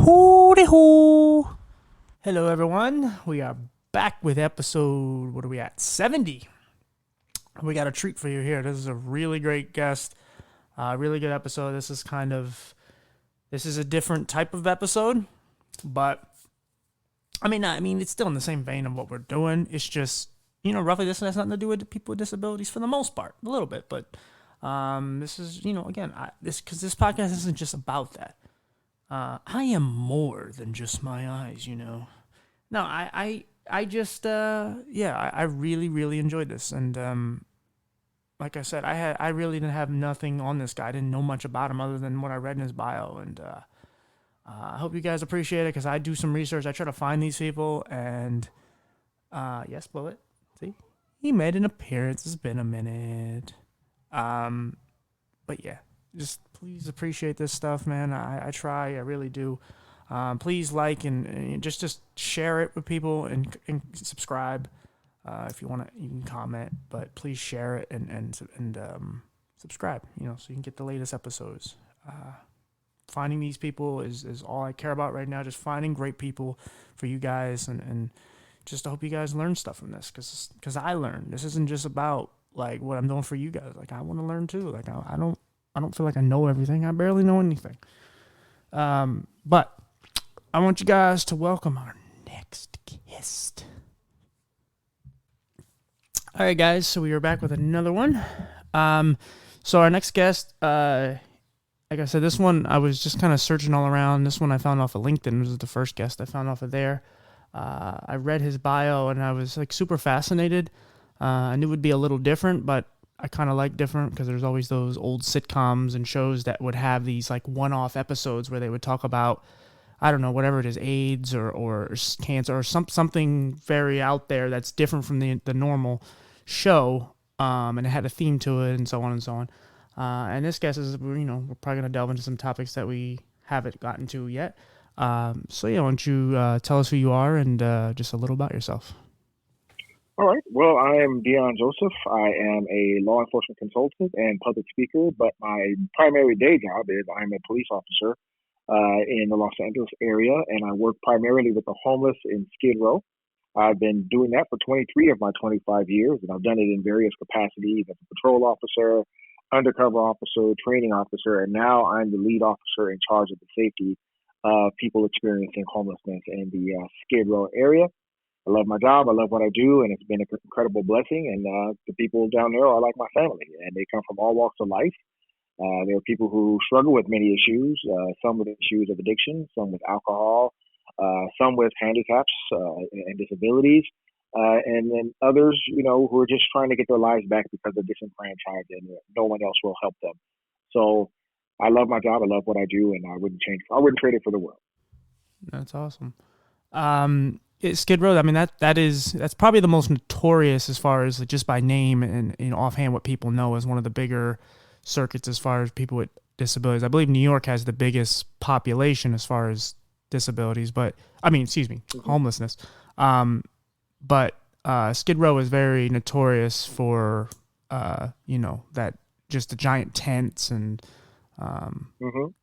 Hooty hoo! Hello, everyone. We are back with episode, what are we at? 70. We got a treat for you here. This is a really great guest, really good episode. This is a different type of episode, but it's still in the same vein of what we're doing. It's just, roughly this has nothing to do with people with disabilities for the most part, a little bit, but this is, again, because this podcast isn't just about that. I am more than just my eyes, No, I just, I really, really enjoyed this. And, like I said, I really didn't have nothing on this guy. I didn't know much about him other than what I read in his bio. And, I hope you guys appreciate it because I do some research. I try to find these people and, yes, blow it. See, he made an appearance. It's been a minute. But yeah, just please appreciate this stuff, man. I try, I really do. Please like and just share it with people and subscribe. If you want to, you can comment, but please share it and subscribe. So you can get the latest episodes. Finding these people is all I care about right now. Just finding great people for you guys and just I hope you guys learn stuff from this because I learned. This isn't just about like what I'm doing for you guys. Like I want to learn too. Like I don't feel like I know everything. I barely know anything. But I want you guys to welcome our next guest. All right, guys. So we are back with another one. So our next guest, like I said, this one I was just kind of searching all around. This one I found off of LinkedIn. This was the first guest I found off of there. I read his bio and I was like super fascinated. I knew it would be a little different, but I kind of like different because there's always those old sitcoms and shows that would have these like one-off episodes where they would talk about, I don't know, whatever it is, AIDS or cancer or something very out there that's different from the normal show, and it had a theme to it and so on and so on. And this guest is, we're probably going to delve into some topics that we haven't gotten to yet. So yeah, why don't you tell us who you are and just a little about yourself. All right. Well, I am Deon Joseph. I am a law enforcement consultant and public speaker, but my primary day job is I'm a police officer in the Los Angeles area, and I work primarily with the homeless in Skid Row. I've been doing that for 23 of my 25 years, and I've done it in various capacities as a patrol officer, undercover officer, training officer, and now I'm the lead officer in charge of the safety of people experiencing homelessness in the Skid Row area. I love my job. I love what I do, and it's been an incredible blessing. And the people down there are like my family, and they come from all walks of life. There are people who struggle with many issues, some with issues of addiction, some with alcohol, some with handicaps and disabilities, and then others, who are just trying to get their lives back because they're disenfranchised and no one else will help them. So I love my job. I love what I do, and I wouldn't trade it for the world. That's awesome. Skid Row, that's probably the most notorious as far as just by name and offhand what people know as one of the bigger circuits as far as people with disabilities. I believe New York has the biggest population as far as disabilities, homelessness. But Skid Row is very notorious for, that just the giant tents and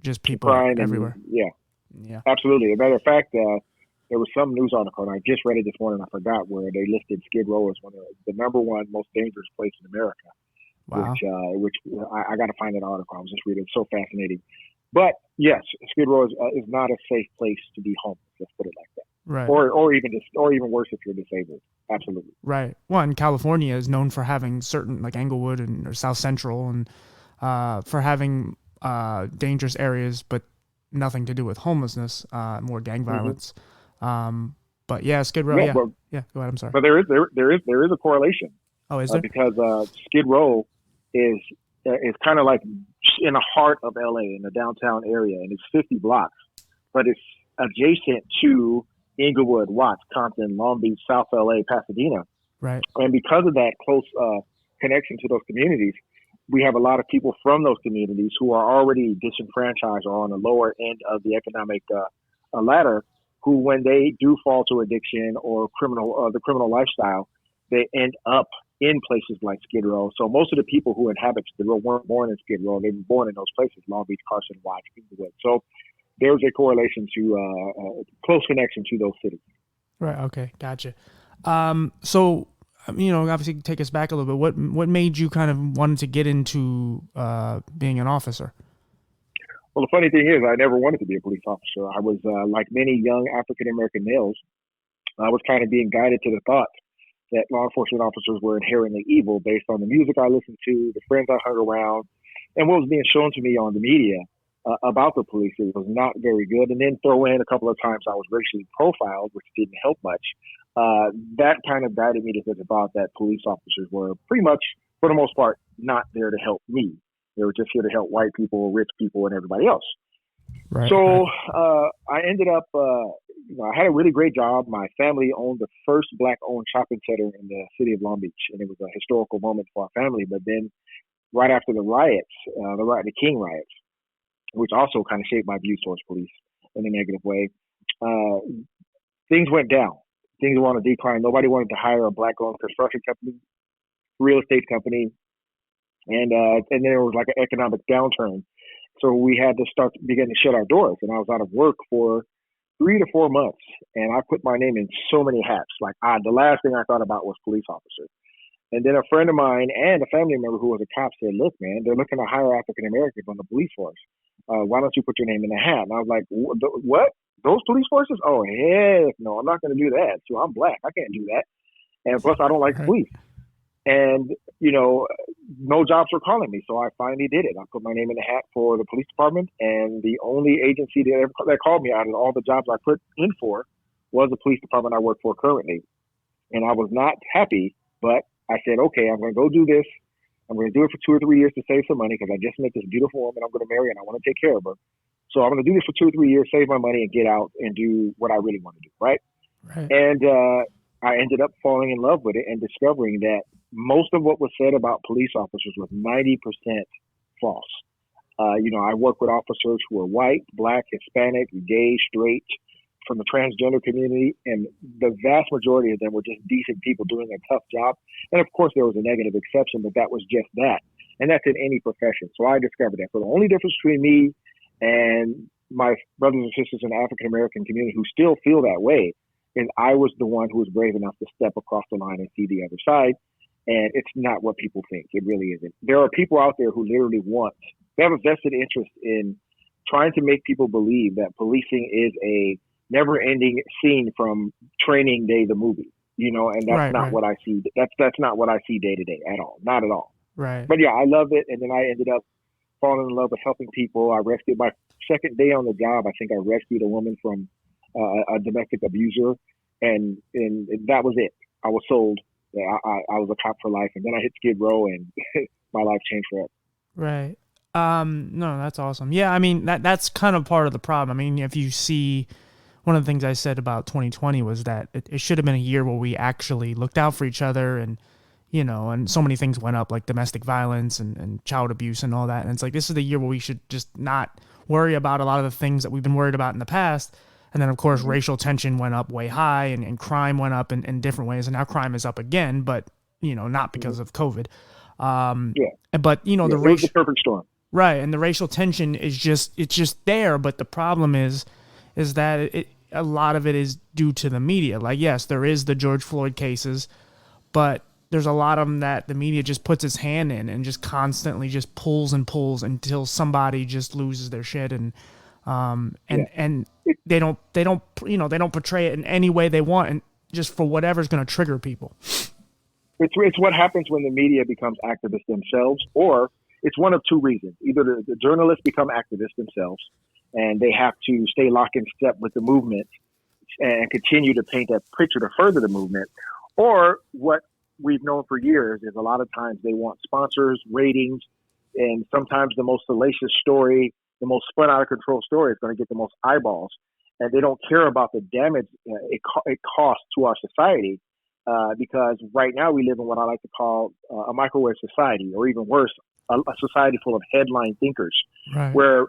just people everywhere. Yeah, absolutely. As a matter of fact, there was some news article, and I just read it this morning. I forgot where they listed Skid Row as one of the number one most dangerous place in America. Wow. Which I got to find that article. I was just reading. It's so fascinating. But yes, Skid Row is not a safe place to be homeless. Let's put it like that. Right. Or even worse if you're disabled. Absolutely. Right. Well, and California is known for having certain like Englewood or South Central and for having dangerous areas, but nothing to do with homelessness, more gang violence. But yeah, Skid Row. Yeah. Go ahead. I'm sorry. But there is a correlation. Oh, is there? Because Skid Row is kind of like in the heart of LA in the downtown area, and it's 50 blocks, but it's adjacent to Inglewood, Watts, Compton, Long Beach, South LA, Pasadena. Right. And because of that close connection to those communities, we have a lot of people from those communities who are already disenfranchised or on the lower end of the economic ladder, who, when they do fall to addiction or the criminal lifestyle, they end up in places like Skid Row. So most of the people who inhabit Skid Row weren't born in Skid Row. They were born in those places, Long Beach, Carson, Watts, Inglewood. So there's a correlation to close connection to those cities. Right. Okay. Gotcha. So, obviously take us back a little bit. What made you kind of wanted to get into being an officer? Well, the funny thing is, I never wanted to be a police officer. I was like many young African American males. I was kind of being guided to the thought that law enforcement officers were inherently evil based on the music I listened to, the friends I hung around, and what was being shown to me on the media about the police. It was not very good. And then throw in a couple of times I was racially profiled, which didn't help much. That kind of guided me to think about that police officers were pretty much, for the most part, not there to help me. They were just here to help white people, rich people, and everybody else. Right. So I ended up, I had a really great job. My family owned the first Black-owned shopping center in the city of Long Beach, and it was a historical moment for our family. But then, right after the riots, the King riots, which also kind of shaped my views towards police in a negative way, things went down. Things were on a decline. Nobody wanted to hire a Black-owned construction company, real estate company, and then there was like an economic downturn. So we had to begin to shut our doors, and I was out of work for 3 to 4 months, and I put my name in so many hats. Like the last thing I thought about was police officer. And then a friend of mine and a family member who was a cop said, "Look, man, they're looking to hire African Americans on the police force. Why don't you put your name in the hat?" And I was like, "What? Those police forces? Oh, heck no, I'm not going to do that. So I'm Black. I can't do that. And plus, I don't like police." And, no jobs were calling me. So I finally did it. I put my name in the hat for the police department. And the only agency that called me out of all the jobs I put in for was the police department I work for currently. And I was not happy, but I said, okay, I'm going to go do this. I'm going to do it for 2 or 3 years to save some money because I just met this beautiful woman I'm going to marry and I want to take care of her. So I'm going to do this for 2 or 3 years, save my money, and get out and do what I really want to do, right? And I ended up falling in love with it and discovering that most of what was said about police officers was 90% false. I work with officers who are white, Black, Hispanic, gay, straight, from the transgender community, and the vast majority of them were just decent people doing a tough job. And of course, there was a negative exception, but that was just that. And that's in any profession. So I discovered that. So the only difference between me and my brothers and sisters in the African American community who still feel that way is I was the one who was brave enough to step across the line and see the other side. And it's not what people think. It really isn't. There are people out there who literally they have a vested interest in trying to make people believe that policing is a never-ending scene from Training Day, the movie, and that's not what I see. That's not what I see day to day at all. Not at all. Right. But yeah, I love it. And then I ended up falling in love with helping people. I rescued my second day on the job. I think I rescued a woman from a domestic abuser, and that was it. I was sold. I was a cop for life, and then I hit Skid Row, and my life changed forever. Right. No, that's awesome. Yeah, I mean that's kind of part of the problem. I mean, if you see, one of the things I said about 2020 was that it should have been a year where we actually looked out for each other, and and so many things went up, like domestic violence and child abuse and all that. And it's like, this is the year where we should just not worry about a lot of the things that we've been worried about in the past. And then, of course, racial tension went up way high, and crime went up in different ways. And now crime is up again, but, not because of COVID. But, the racial... It was the perfect storm. Right, and the racial tension is just there. But the problem is that a lot of it is due to the media. Like, yes, there is the George Floyd cases, but there's a lot of them that the media just puts its hand in and just constantly just pulls and pulls until somebody just loses their shit, and they don't portray it in any way they want, and just for whatever's going to trigger people. It's what happens when the media becomes activists themselves, or it's one of two reasons. Either the journalists become activists themselves and they have to stay locked in step with the movement and continue to paint that picture to further the movement, or what we've known for years is a lot of times they want sponsors, ratings, and sometimes the most salacious story, the most spun out of control story is going to get the most eyeballs, and they don't care about the damage it costs to our society, because right now we live in what I like to call a microwave society, or even worse, a society full of headline thinkers, where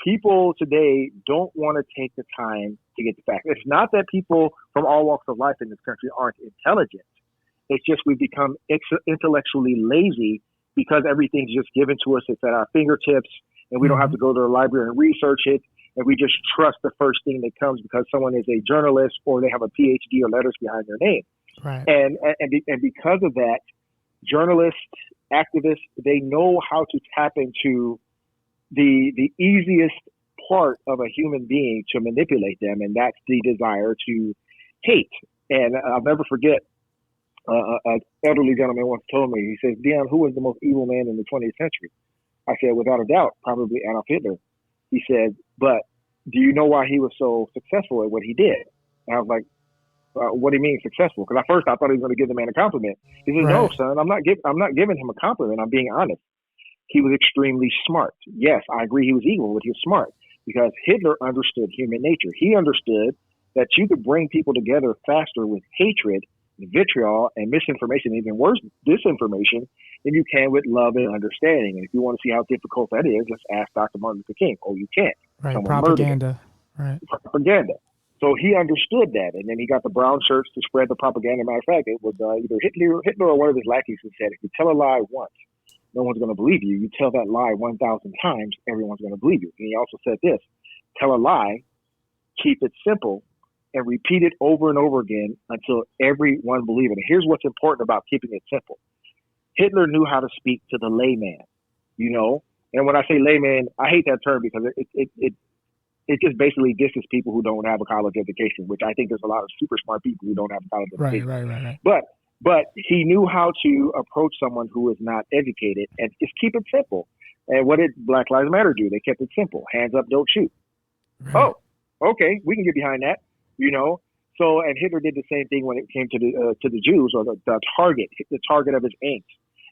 people today don't want to take the time to get the facts. It's not that people from all walks of life in this country aren't intelligent. It's just we've become intellectually lazy because everything's just given to us. It's at our fingertips, and we don't have to go to the library and research it. and we just trust the first thing that comes because someone is a journalist or they have a PhD or letters behind their name. Right. And because of that, journalists, activists, they know how to tap into the easiest part of a human being to manipulate them, and that's the desire to hate. And I'll never forget, an elderly gentleman once told me, he says, Dion, who was the most evil man in the 20th century? I said, without a doubt, probably Adolf Hitler. He said, but do you know why he was so successful at what he did? And I was like, what do you mean successful? Because at first I thought he was going to give the man a compliment. He said, no, son, I'm not giving him a compliment. I'm being honest. He was extremely smart. Yes, I agree he was evil, but he was smart because Hitler understood human nature. He understood that you could bring people together faster with hatred, vitriol, and misinformation, even worse, disinformation, than you can with love and understanding. And if you want to see how difficult that is, just ask Dr. Martin Luther King. Oh, you can't. Right, Someone propaganda. Right. Propaganda. So he understood that, and then he got the brown shirts to spread the propaganda. Matter of fact, it was either Hitler or one of his lackeys who said, if you tell a lie once, no one's going to believe you. You tell that lie 1,000 times, everyone's going to believe you. And he also said this, tell a lie, keep it simple, and repeat it over and over again until everyone believes it. And here's what's important about keeping it simple. Hitler knew how to speak to the layman, you know? And when I say layman, I hate that term because it just basically disses people who don't have a college education, which I think there's a lot of super smart people who don't have a college education. Right. But he knew how to approach someone who is not educated and just keep it simple. And what did Black Lives Matter do? They kept it simple. Hands up, don't shoot. Right. Oh, okay, we can get behind that, you know? So, and Hitler did the same thing when it came to the Jews, or the target of his angst.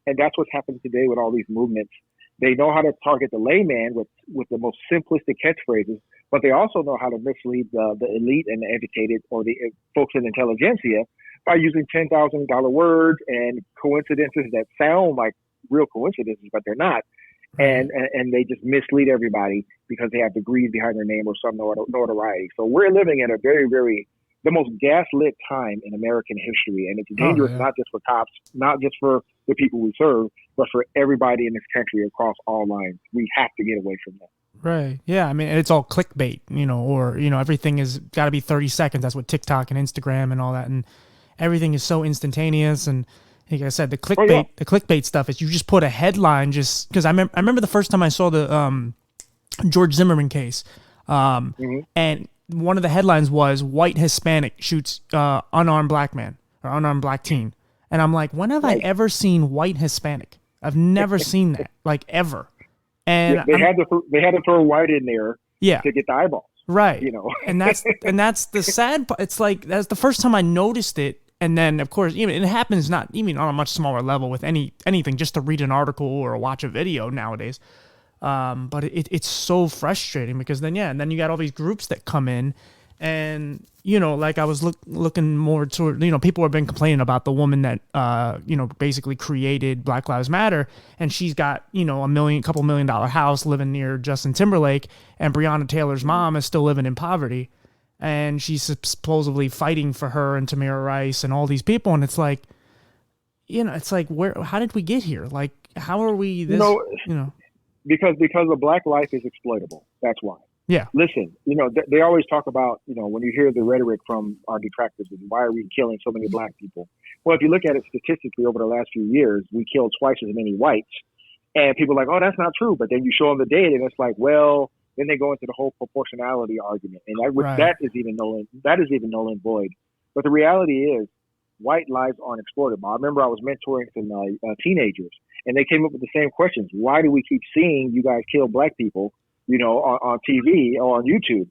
And that's what's happening today with all these movements. They know how to target the layman with the most simplistic catchphrases, but they also know how to mislead the elite and the educated or the folks in intelligentsia by using $10,000 words and coincidences that sound like real coincidences, but they're not. And they just mislead everybody because they have degrees behind their name or some notoriety. So we're living in a very, very, the most gaslit time in American history. And it's dangerous, not just for cops, not just for the people we serve, but for everybody in this country across all lines. We have to get away from that. Right. Yeah. I mean, it's all clickbait, you know, or, you know, everything is got to be 30 seconds. That's what TikTok and Instagram and all that. And everything is so instantaneous. And like I said, the clickbait stuff is you just put a headline just because I remember the first time I saw the George Zimmerman case. And one of the headlines was white Hispanic shoots unarmed black man or unarmed black teen. And I'm like, when have I ever seen white Hispanic? I've never seen that, like ever. And they had to throw white in there to get the eyeballs. Right. You know. and that's the sad part. It's like that's the first time I noticed it. And then of course, even it happens not even on a much smaller level with anything, just to read an article or watch a video nowadays. But it's so frustrating because then you got all these groups that come in, and you know, like I was looking more toward, you know, people have been complaining about the woman that you know, basically created Black Lives Matter, and she's got, you know, couple $1 million house living near Justin Timberlake, and Breonna Taylor's mom is still living in poverty, and she's supposedly fighting for her and Tamir Rice and all these people, and it's like, you know, it's like how did we get here? Like, how are we this? You know. Because a black life is exploitable. That's why. Yeah. Listen, you know, they always talk about, you know, when you hear the rhetoric from our detractors, why are we killing so many black people? Well, if you look at it statistically over the last few years, we killed twice as many whites. And people are like, oh, that's not true. But then you show them the data and it's like, well, then they go into the whole proportionality argument. And that is even null and void. But the reality is white lives aren't exploitable. I remember I was mentoring some teenagers, and they came up with the same questions. Why do we keep seeing you guys kill black people, you know, on TV or on YouTube?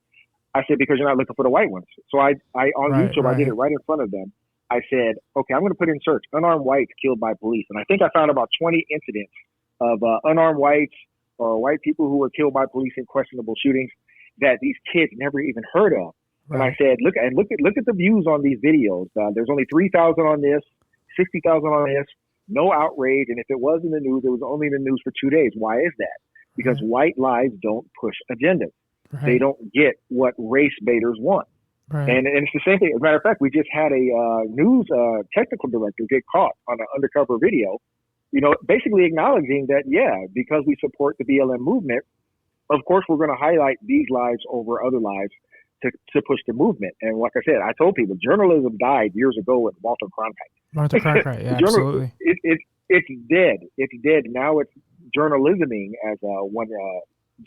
I said, because you're not looking for the white ones. So I on YouTube, I did it right in front of them. I said, okay, I'm going to put in search, unarmed whites killed by police. And I think I found about 20 incidents of unarmed whites or white people who were killed by police in questionable shootings that these kids never even heard of. And I said, look at the views on these videos. There's only 3,000 on this, 60,000 on this, no outrage. And if it was in the news, it was only in the news for 2 days. Why is that? Because white lives don't push agendas. They don't get what race baiters want. And it's the same thing. As a matter of fact, we just had a news technical director get caught on an undercover video, you know, basically acknowledging that, because we support the BLM movement, of course, we're going to highlight these lives over other lives to push the movement. And like I said, I told people journalism died years ago with Walter Cronkite. Martha Cronkite, yeah, absolutely. It's dead. It's dead. Now it's journalisming, as one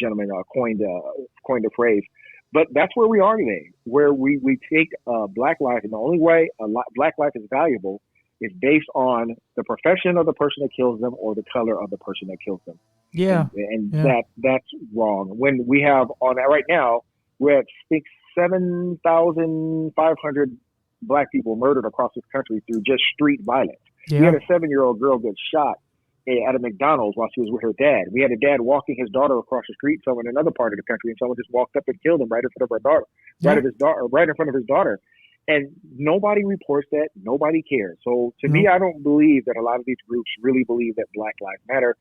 gentleman coined the phrase. But that's where we are today, where we take black life, and the only way black life is valuable is based on the profession of the person that kills them or the color of the person that kills them. Yeah. And that's wrong. When we have on that right now, we're at 7,500 black people murdered across this country through just street violence. Yeah. We had a 7-year-old girl get shot at a McDonald's while she was with her dad. We had a dad walking his daughter across the street somewhere in another part of the country, and someone just walked up and killed him right in front of her daughter, right in front of his daughter. And nobody reports that. Nobody cares. So to me, I don't believe that a lot of these groups really believe that Black Lives Matter.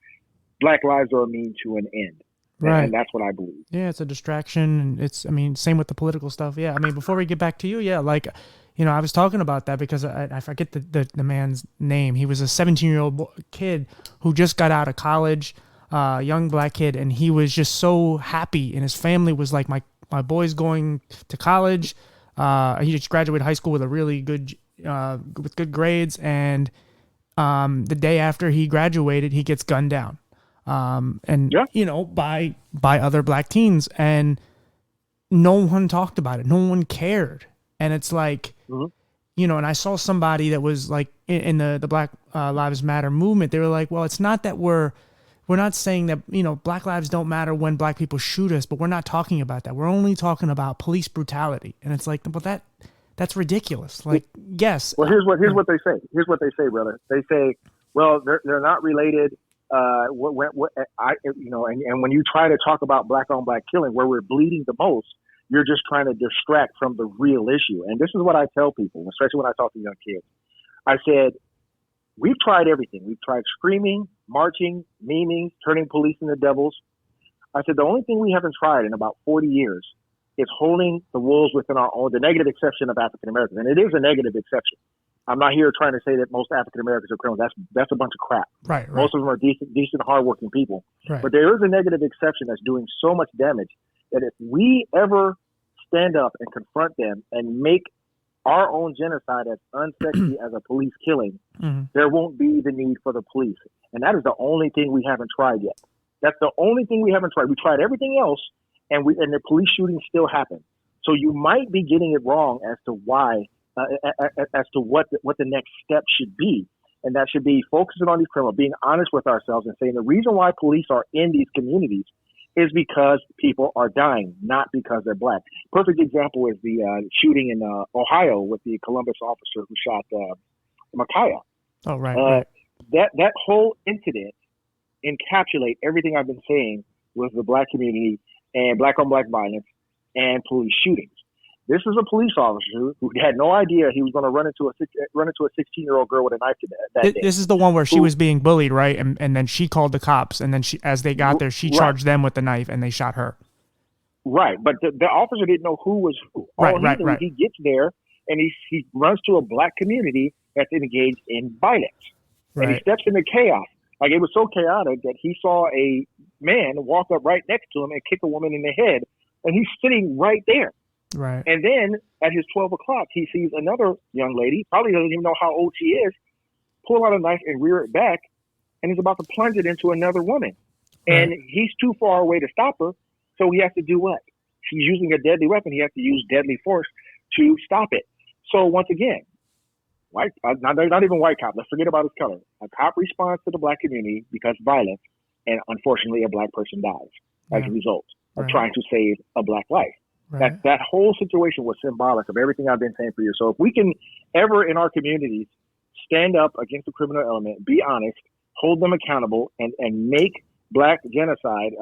Black lives are a mean to an end. Right. And that's what I believe. Yeah, it's a distraction. And it's, I mean, same with the political stuff. Yeah. I mean, before we get back to you, yeah, like, you know, I was talking about that because I forget the man's name. He was a 17-year-old kid who just got out of college, young black kid, and he was just so happy. And his family was like, my boy's going to college. He just graduated high school with a really good, with good grades. And the day after he graduated, he gets gunned down. You know, by other black teens, and no one talked about it. No one cared. And it's like, you know, and I saw somebody that was like in the Black Lives Matter movement. They were like, well, it's not that we're not saying that, you know, black lives don't matter when black people shoot us, but we're not talking about that. We're only talking about police brutality. And it's like, well, that's ridiculous. Like, yes. Well, here's what they say. Here's what they say, brother. They say, well, they're not related. And when you try to talk about black on black killing, where we're bleeding the most, you're just trying to distract from the real issue. And this is what I tell people, especially when I talk to young kids. I said, we've tried everything. We've tried screaming, marching, memeing, turning police into devils. I said, the only thing we haven't tried in about 40 years is holding the wolves within our own, the negative exception of African Americans. And it is a negative exception. I'm not here trying to say that most African Americans are criminals. That's a bunch of crap. Right. Most of them are decent, hardworking people. Right. But there is a negative exception that's doing so much damage that if we ever stand up and confront them and make our own genocide as unsexy as a police killing, there won't be the need for the police. And that is the only thing we haven't tried yet. That's the only thing we haven't tried. We tried everything else, and the police shootings still happen. So you might be getting it wrong as to why. As to what the next step should be. And that should be focusing on these criminals, being honest with ourselves and saying the reason why police are in these communities is because people are dying, not because they're black. Perfect example is the shooting in Ohio with the Columbus officer who shot Micaiah. Oh, right. That whole incident encapsulates everything I've been saying with the black community and black on black violence and police shootings. This is a police officer who had no idea he was going to run into a 16-year-old girl with a knife that day. This is the one where she was being bullied, right? And then she called the cops, and then as they got there, she charged them with the knife, and they shot her. Right, but the officer didn't know who was who. Right. He gets there, and he runs to a black community that's engaged in violence. Right. And he steps into chaos. Like, it was so chaotic that he saw a man walk up right next to him and kick a woman in the head, and he's sitting right there. Right. And then at his 12 o'clock, he sees another young lady, probably doesn't even know how old she is, pull out a knife and rear it back, and is about to plunge it into another woman. Right. And he's too far away to stop her, so he has to do what? She's using a deadly weapon. He has to use deadly force to stop it. So once again, not even white cop. Let's forget about his color. A cop responds to the black community because of violence, and unfortunately a black person dies as a result of trying to save a black life. Right. That whole situation was symbolic of everything I've been saying for years. So if we can ever in our communities stand up against the criminal element, be honest, hold them accountable, and make black genocide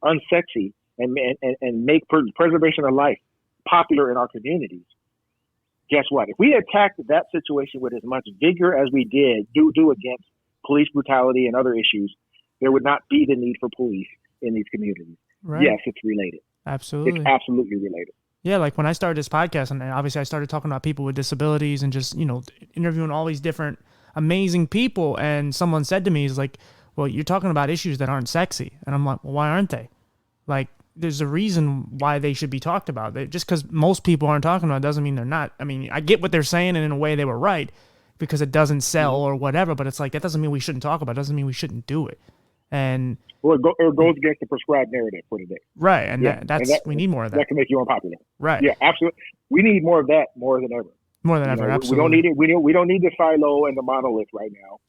unsexy and make preservation of life popular in our communities, guess what? If we attacked that situation with as much vigor as we do against police brutality and other issues, there would not be the need for police in these communities. Right. Yes, it's related. Absolutely. It's absolutely related. Yeah, like when I started this podcast, and obviously I started talking about people with disabilities and just, you know, interviewing all these different amazing people, and someone said to me, he's like, well, you're talking about issues that aren't sexy. And I'm like, well, why aren't they? Like, there's a reason why they should be talked about. Just because most people aren't talking about it doesn't mean they're not. I mean, I get what they're saying, and in a way they were right because it doesn't sell or whatever, but it's like, that doesn't mean we shouldn't talk about it. It doesn't mean we shouldn't do it. And well, it goes against the prescribed narrative for today. Right, and we need more of that. That can make you unpopular. Right. Yeah, absolutely. We need more of that more than ever. More than ever, absolutely. We don't need it. We don't need the silo and the monolith right now,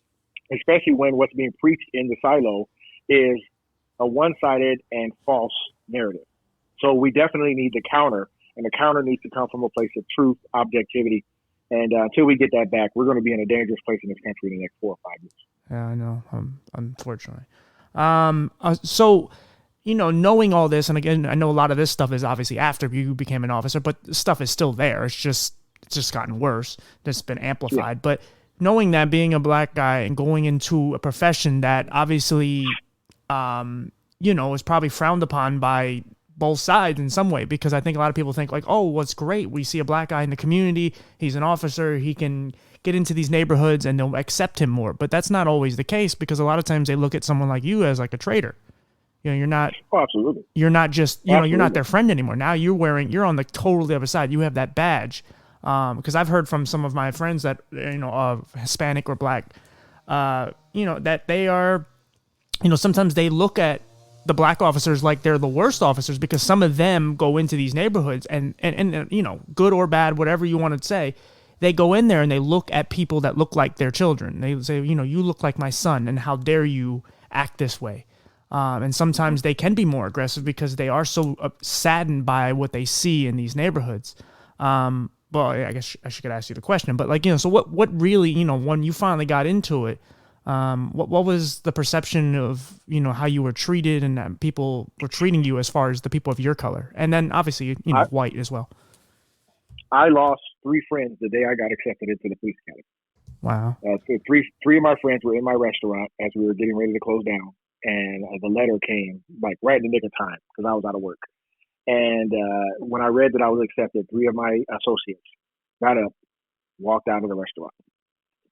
especially when what's being preached in the silo is a one-sided and false narrative. So we definitely need the counter, and the counter needs to come from a place of truth, objectivity. And until we get that back, we're going to be in a dangerous place in this country in the next 4 or 5 years. Yeah, I know. Unfortunately. So, knowing all this, and again, I know a lot of this stuff is obviously after you became an officer, but the stuff is still there. It's just gotten worse. It's been amplified. Yeah. But knowing that, being a black guy and going into a profession that obviously, is probably frowned upon by both sides in some way, because I think a lot of people think like, oh, what's great, we see a black guy in the community, he's an officer, he can get into these neighborhoods and they'll accept him more. But that's not always the case, because a lot of times they look at someone like you as like a traitor. You're not. Oh, absolutely. You're not just. You're not their friend anymore. Now you're on the totally other side. You have that badge. Because I've heard from some of my friends that Hispanic or black, that they are, sometimes they look at the black officers like they're the worst officers, because some of them go into these neighborhoods and good or bad, whatever you want to say, they go in there and they look at people that look like their children. They say, you look like my son, and how dare you act this way? And sometimes they can be more aggressive because they are so saddened by what they see in these neighborhoods. Well, I guess I should ask you the question, but so what really, when you finally got into it, what was the perception of, how you were treated and that people were treating you as far as the people of your color? And then obviously, white as well. I lost 3 friends the day I got accepted into the police academy. Wow. So three of my friends were in my restaurant as we were getting ready to close down. And the letter came like right in the nick of time because I was out of work. And when I read that I was accepted, 3 of my associates got up, walked out of the restaurant.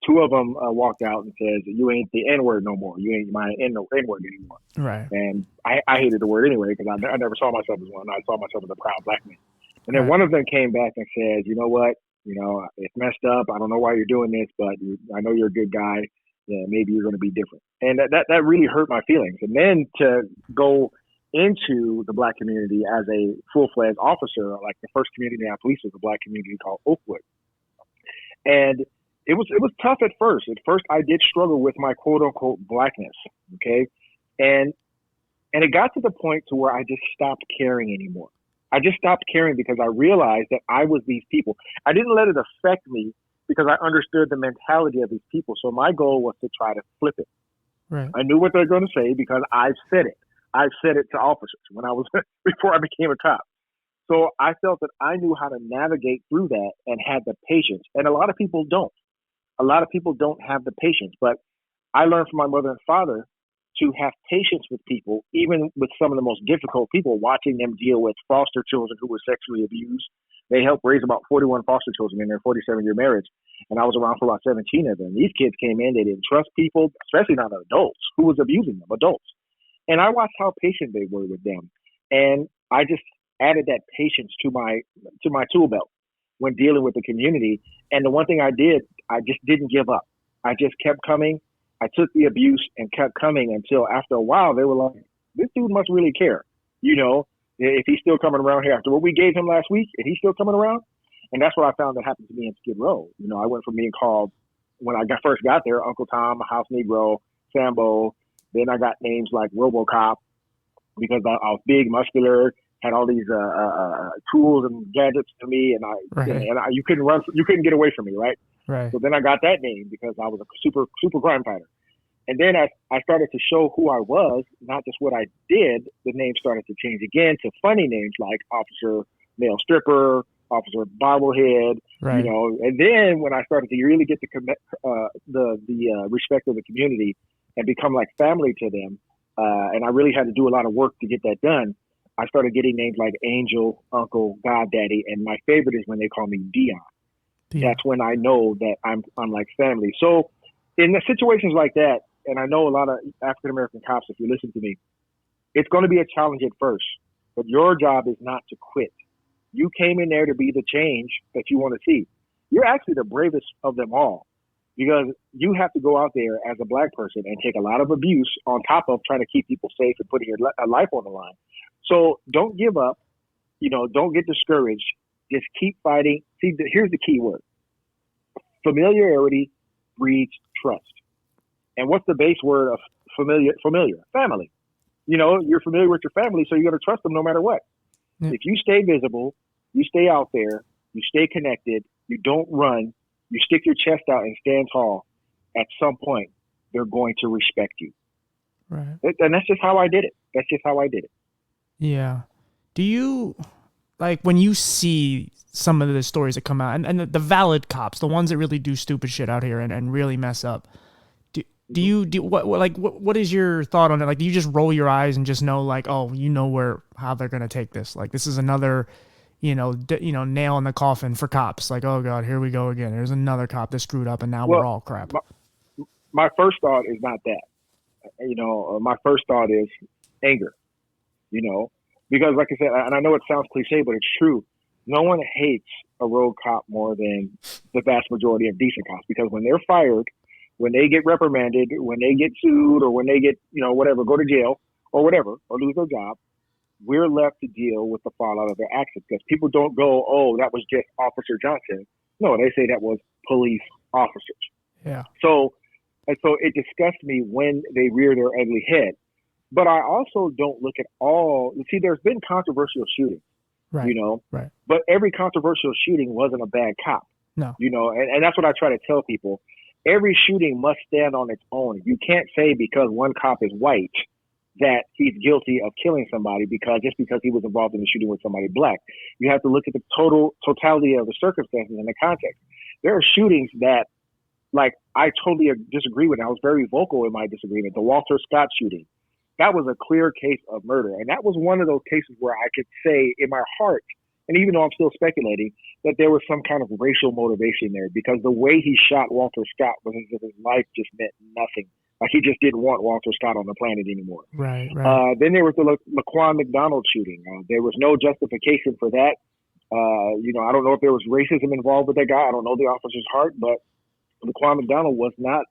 2 of them walked out and says, "You ain't the N-word no more. You ain't my N-word anymore." Right. And I hated the word anyway because I never saw myself as one. I saw myself as a proud black man. And then one of them came back and said, "You know what? It's messed up. I don't know why you're doing this, but I know you're a good guy. Yeah, maybe you're going to be different." And that really hurt my feelings. And then to go into the black community as a full-fledged officer, like the first community I policed was a black community called Oakwood. And it was tough at first. At first, I did struggle with my quote-unquote blackness, okay? And it got to the point to where I just stopped caring anymore. I just stopped caring because I realized that I was these people. I didn't let it affect me because I understood the mentality of these people. So my goal was to try to flip it. Right. I knew what they were going to say because I've said it. I've said it to officers when I was before I became a cop. So I felt that I knew how to navigate through that and had the patience. And a lot of people don't. A lot of people don't have the patience. But I learned from my mother and father to have patience with people, even with some of the most difficult people, watching them deal with foster children who were sexually abused. They helped raise about 41 foster children in their 47-year marriage. And I was around for about 17 of them. These kids came in, they didn't trust people, especially not adults, who was abusing them, adults. And I watched how patient they were with them. And I just added that patience to my tool belt when dealing with the community. And the one thing I did, I just didn't give up. I just kept coming. I took the abuse and kept coming until after a while, they were like, this dude must really care. If he's still coming around here after what we gave him last week, and he's still coming around. And that's what I found that happened to me in Skid Row. I went from being called, when I first got there, Uncle Tom, House Negro, Sambo. Then I got names like RoboCop because I was big, muscular, had all these tools and gadgets to me, and you couldn't get away from me, right? Right. So then I got that name because I was a super crime fighter. And then I started to show who I was, not just what I did. The name started to change again to funny names like Officer Male Stripper, Officer Bobblehead, right. And then when I started to really get the respect of the community and become like family to them, and I really had to do a lot of work to get that done, I started getting names like Angel, Uncle, Goddaddy, and my favorite is when they call me Dion. That's when I know that I'm like family. So in the situations like that, and I know a lot of African-American cops, if you listen to me, It's going to be a challenge at first, but your job is not to quit. You came in there to be the change that you want to see. You're actually the bravest of them all because you have to go out there as a black person and take a lot of abuse on top of trying to keep people safe and putting your life on the line. So don't give up. Don't get discouraged. Just keep fighting. See, here's the key word. Familiarity breeds trust. And what's the base word of familiar? Family. You're familiar with your family, so you're going to trust them no matter what. Yeah. If you stay visible, you stay out there, you stay connected, you don't run, you stick your chest out and stand tall, at some point, they're going to respect you. Right. And that's just how I did it. Yeah. Do you, like, when you see some of the stories that come out, and the valid cops, the ones that really do stupid shit out here and really mess up, what is your thought on it? Like, do you just roll your eyes and just know, like, oh, how they're gonna take this? Like, this is another, nail in the coffin for cops. Like, oh god, here we go again. There's another cop that screwed up, and now we're all crap. My first thought is not that. My first thought is anger. Because like I said, and I know it sounds cliche, but it's true. No one hates a rogue cop more than the vast majority of decent cops, because when they're fired, when they get reprimanded, when they get sued, or when they get, whatever, go to jail or whatever, or lose their job, we're left to deal with the fallout of their actions, because people don't go, oh, that was just Officer Johnson. No, they say that was police officers. Yeah. So it disgusts me when they rear their ugly head. But I also don't look at see, there's been controversial shootings, right. Right. But every controversial shooting wasn't a bad cop. No. And that's what I try to tell people. Every shooting must stand on its own. You can't say because one cop is white that he's guilty of killing somebody because he was involved in the shooting with somebody black. You have to look at the totality of the circumstances and the context. There are shootings that, like, I totally disagree with. I was very vocal in my disagreement. The Walter Scott shooting, that was a clear case of murder. And that was one of those cases where I could say in my heart, and even though I'm still speculating, that there was some kind of racial motivation there, because the way he shot Walter Scott was as if his life just meant nothing. Like, he just didn't want Walter Scott on the planet anymore. Right. Then there was the Laquan McDonald shooting. There was no justification for that. I don't know if there was racism involved with that guy. I don't know the officer's heart, but Laquan McDonald was not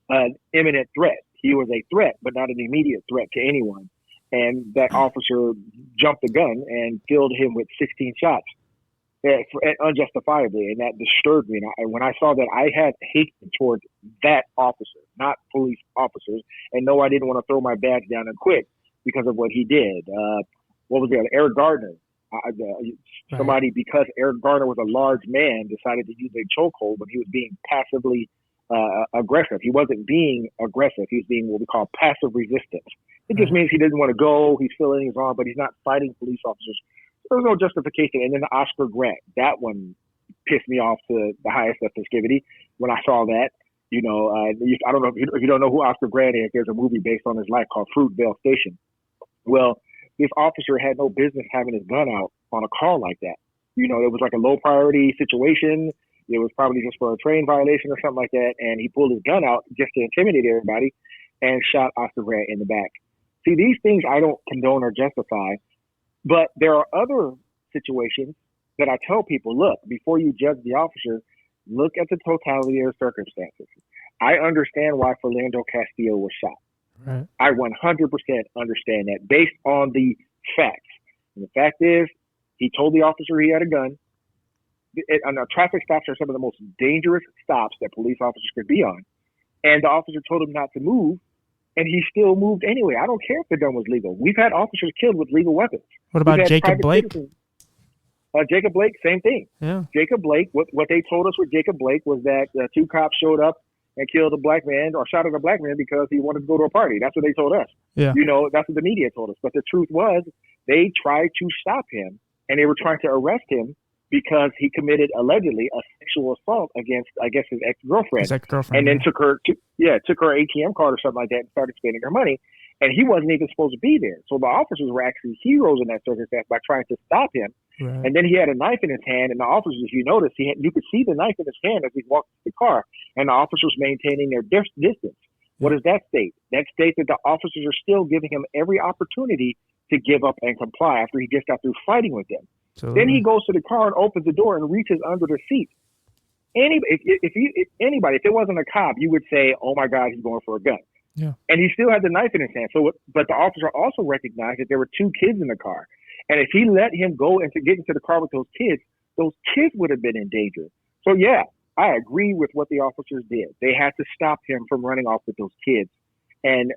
an imminent threat. He was a threat, but not an immediate threat to anyone. And that officer jumped the gun and killed him with 16 shots unjustifiably. And that disturbed me. And when I saw that, I had hatred towards that officer, not police officers. And no, I didn't want to throw my badge down and quit because of what he did. What was the other? Eric Gardner. Somebody, because Eric Garner was a large man, decided to use a chokehold when he was being passively aggressive. He wasn't being aggressive. He was being what we call passive resistance. It just means he didn't want to go. He's filling his arm, but he's not fighting police officers. There was no justification. And then the Oscar Grant, that one pissed me off to the highest of festivity when I saw that. I don't know if you don't know who Oscar Grant is. There's a movie based on his life called Fruitvale Station. Well, this officer had no business having his gun out on a call like that. It was like a low priority situation. It was probably just for a train violation or something like that. And he pulled his gun out just to intimidate everybody and shot Oscar Grant in the back. See, these things I don't condone or justify, but there are other situations that I tell people, look, before you judge the officer, look at the totality of the circumstances. I understand why Philando Castillo was shot. Right. I 100% understand that based on the facts. And the fact is, he told the officer he had a gun. Traffic stops are some of the most dangerous stops that police officers could be on. And the officer told him not to move, and he still moved anyway. I don't care if the gun was legal. We've had officers killed with legal weapons. What about Jacob Blake? Jacob Blake, same thing. Yeah. Jacob Blake, what they told us with Jacob Blake was that two cops showed up and killed a black man or shot at a black man because he wanted to go to a party. That's what they told us. Yeah. That's what the media told us. But the truth was they tried to stop him, and they were trying to arrest him because he committed allegedly a sexual assault against, I guess, his ex-girlfriend. And then took her ATM card or something like that and started spending her money. And he wasn't even supposed to be there. So the officers were actually heroes in that circumstance by trying to stop him. Right. And then he had a knife in his hand, and the officers, if you notice, you could see the knife in his hand as he walked to the car, and the officers maintaining their distance. What does that state? That states that the officers are still giving him every opportunity to give up and comply after he just got through fighting with them. Then he goes to the car and opens the door and reaches under the seat. If anybody, if it wasn't a cop, you would say, "Oh my God, he's going for a gun." Yeah. And he still had the knife in his hand. So, but the officer also recognized that there were two kids in the car, and if he let him go and to get into the car with those kids would have been in danger. So yeah, I agree with what the officers did. They had to stop him from running off with those kids, and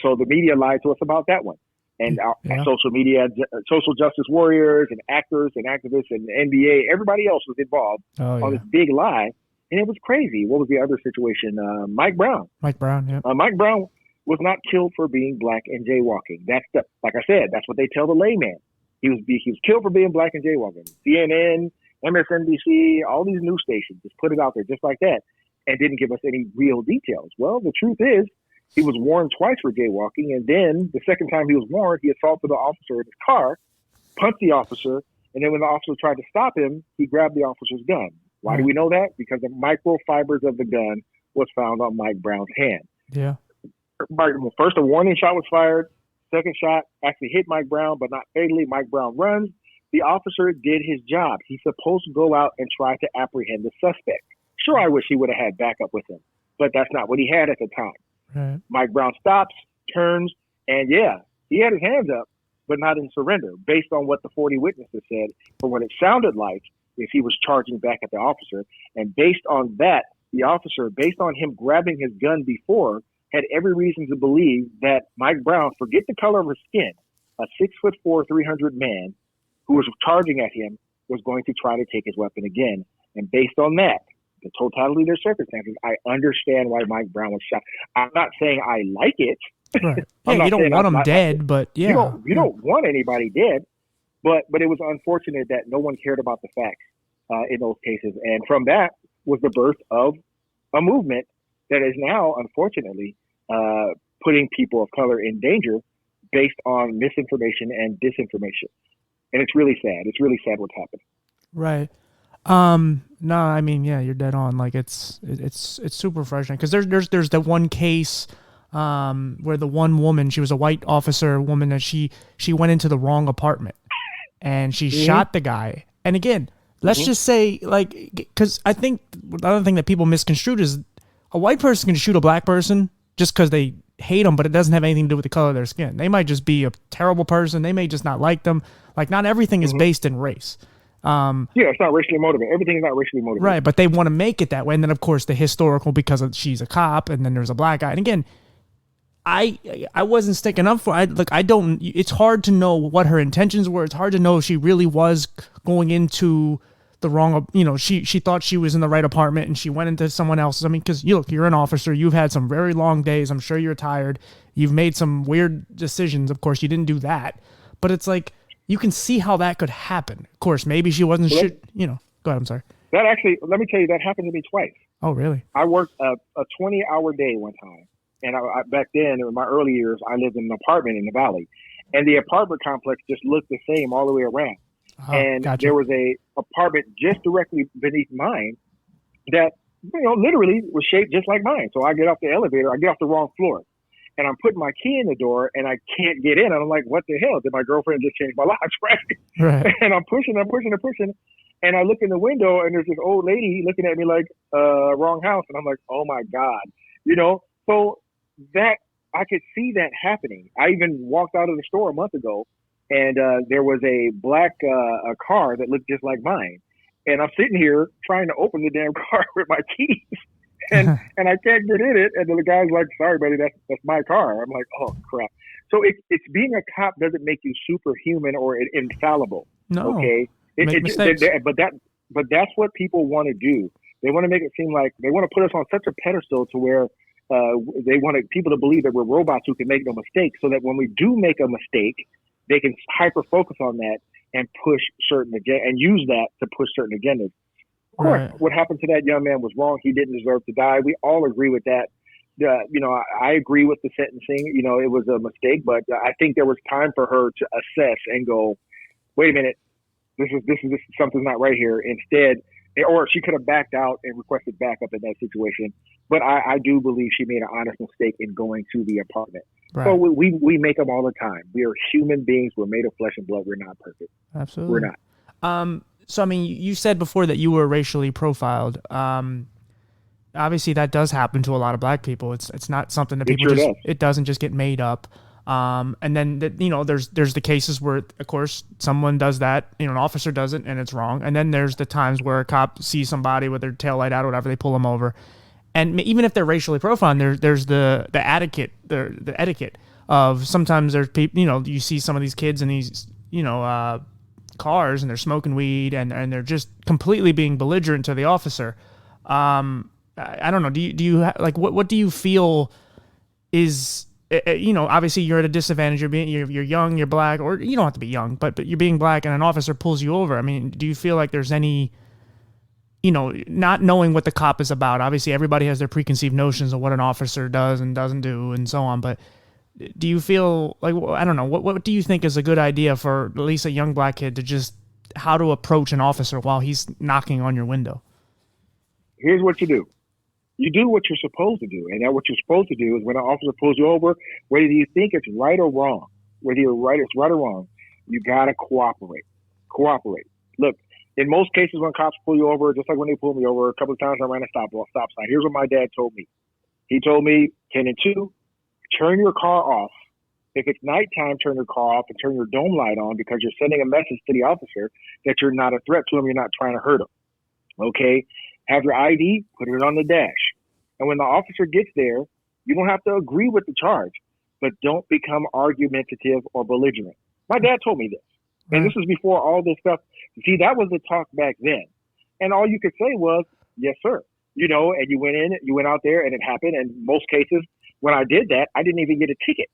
so the media lied to us about that one. And social media, social justice warriors and actors and activists and the NBA, everybody else was involved on this big lie. And it was crazy. What was the other situation? Mike Brown. Mike Brown, yeah. Mike Brown was not killed for being black and jaywalking. Like I said, that's what they tell the layman. He was killed for being black and jaywalking. CNN, MSNBC, all these news stations just put it out there just like that and didn't give us any real details. Well, the truth is, he was warned twice for jaywalking, and then the second time he was warned, he assaulted the officer in his car, punched the officer, and then when the officer tried to stop him, he grabbed the officer's gun. Why do we know that? Because the microfibers of the gun was found on Mike Brown's hand. Yeah. First, a warning shot was fired. Second shot actually hit Mike Brown, but not fatally. Mike Brown runs. The officer did his job. He's supposed to go out and try to apprehend the suspect. Sure, I wish he would have had backup with him, but that's not what he had at the time. Right. Mike Brown stops, turns, and he had his hands up, but not in surrender, based on what the 40 witnesses said, for what it sounded like if he was charging back at the officer. And based on that, the officer, based on him grabbing his gun before, had every reason to believe that Mike Brown, forget the color of his skin, a 6'4", 300 man who was charging at him, was going to try to take his weapon again. And based on that, the totality of their circumstances, I understand why Mike Brown was shot. I'm not saying I like it. Right. Yeah, you don't want him dead, but yeah. You don't want anybody dead, but it was unfortunate that no one cared about the facts in those cases. And from that was the birth of a movement that is now, unfortunately, putting people of color in danger based on misinformation and disinformation. And it's really sad. It's really sad what's happened. Right. No, I mean, yeah, you're dead on. Like it's super frustrating because there's that one case where the one woman, she was a white officer woman, that she went into the wrong apartment and she shot the guy. And again, let's just say, like, because I think the other thing that people misconstrued is a white person can shoot a black person just because they hate them, but it doesn't have anything to do with the color of their skin. They might just be a terrible person. They may just not like them. Like, not everything is based in race. It's not racially motivated. Everything is not racially motivated. Right, but they want to make it that way. And then, of course, the historical, because she's a cop, and then there's a black guy. And again, I wasn't sticking up for. It's hard to know what her intentions were. It's hard to know if she really was going into the wrong. She thought she was in the right apartment, and she went into someone else's. I mean, because you're an officer. You've had some very long days. I'm sure you're tired. You've made some weird decisions. Of course, you didn't do that, but it's like, you can see how that could happen. Of course, maybe she wasn't Go ahead, I'm sorry. That actually, let me tell you, that happened to me twice. Oh, really? I worked a 20-hour day one time. And I back then, in my early years, I lived in an apartment in the Valley. And the apartment complex just looked the same all the way around. And gotcha. There was a apartment just directly beneath mine that, literally was shaped just like mine. So I get off the elevator, I get off the wrong floor. And I'm putting my key in the door, and I can't get in. And I'm like, what the hell? Did my girlfriend just change my locks, right? And I'm pushing. And I look in the window, and there's this old lady looking at me like, wrong house. And I'm like, oh, my God. So that I could see that happening. I even walked out of the store a month ago, and there was a black a car that looked just like mine. And I'm sitting here trying to open the damn car with my keys. And I can't get in it. And then the guy's like, sorry, buddy, that's my car. I'm like, oh, crap. So it's being a cop doesn't make you superhuman or infallible. No. Okay. But that's what people want to do. They want to make it seem like they want to put us on such a pedestal to where they want people to believe that we're robots who can make no mistakes, so that when we do make a mistake, they can hyper focus on that and push certain and use that to push certain agendas. Of course, what happened to that young man was wrong. He didn't deserve to die. We all agree with that. I agree with the sentencing. It was a mistake, but I think there was time for her to assess and go, wait a minute, this is something's not right here. Instead, or she could have backed out and requested backup in that situation. But I do believe she made an honest mistake in going to the apartment. Right. So we make them all the time. We are human beings. We're made of flesh and blood. We're not perfect. Absolutely. We're not. So, I mean, you said before that you were racially profiled. Obviously, that does happen to a lot of black people. It's not something that people just, it doesn't just get made up. And then, there's the cases where, of course, someone does that, an officer does it and it's wrong. And then there's the times where a cop sees somebody with their tail light out or whatever, they pull them over. And even if they're racially profiled, there's the etiquette, the etiquette of sometimes there's people, you see some of these kids in these, cars and they're smoking weed and they're just completely being belligerent to the officer. I don't know. Do you like, what do you feel is, obviously you're at a disadvantage. You're young, you're black, or you don't have to be young, but you're being black and an officer pulls you over. I mean, do you feel like there's any, not knowing what the cop is about? Obviously everybody has their preconceived notions of what an officer does and doesn't do and so on. But do you feel like, I don't know, what do you think is a good idea for at least a young black kid to just how to approach an officer while he's knocking on your window? Here's what you do. You do what you're supposed to do. And that what you're supposed to do is when an officer pulls you over, whether you think it's right or wrong, whether you're right, it's right or wrong, you got to cooperate. Cooperate. Look, in most cases when cops pull you over, just like when they pulled me over, a couple of times I ran a stop sign. Here's what my dad told me. He told me, 10 and 2, turn your car off. If it's nighttime, turn your car off and turn your dome light on because you're sending a message to the officer that you're not a threat to him. You're not trying to hurt him. Okay? Have your ID, put it on the dash. And when the officer gets there, you don't have to agree with the charge, but don't become argumentative or belligerent. My dad told me this. And this is before all this stuff. See, that was the talk back then. And all you could say was, yes, sir. And you went out there and it happened. And most cases, when I did that, I didn't even get a ticket,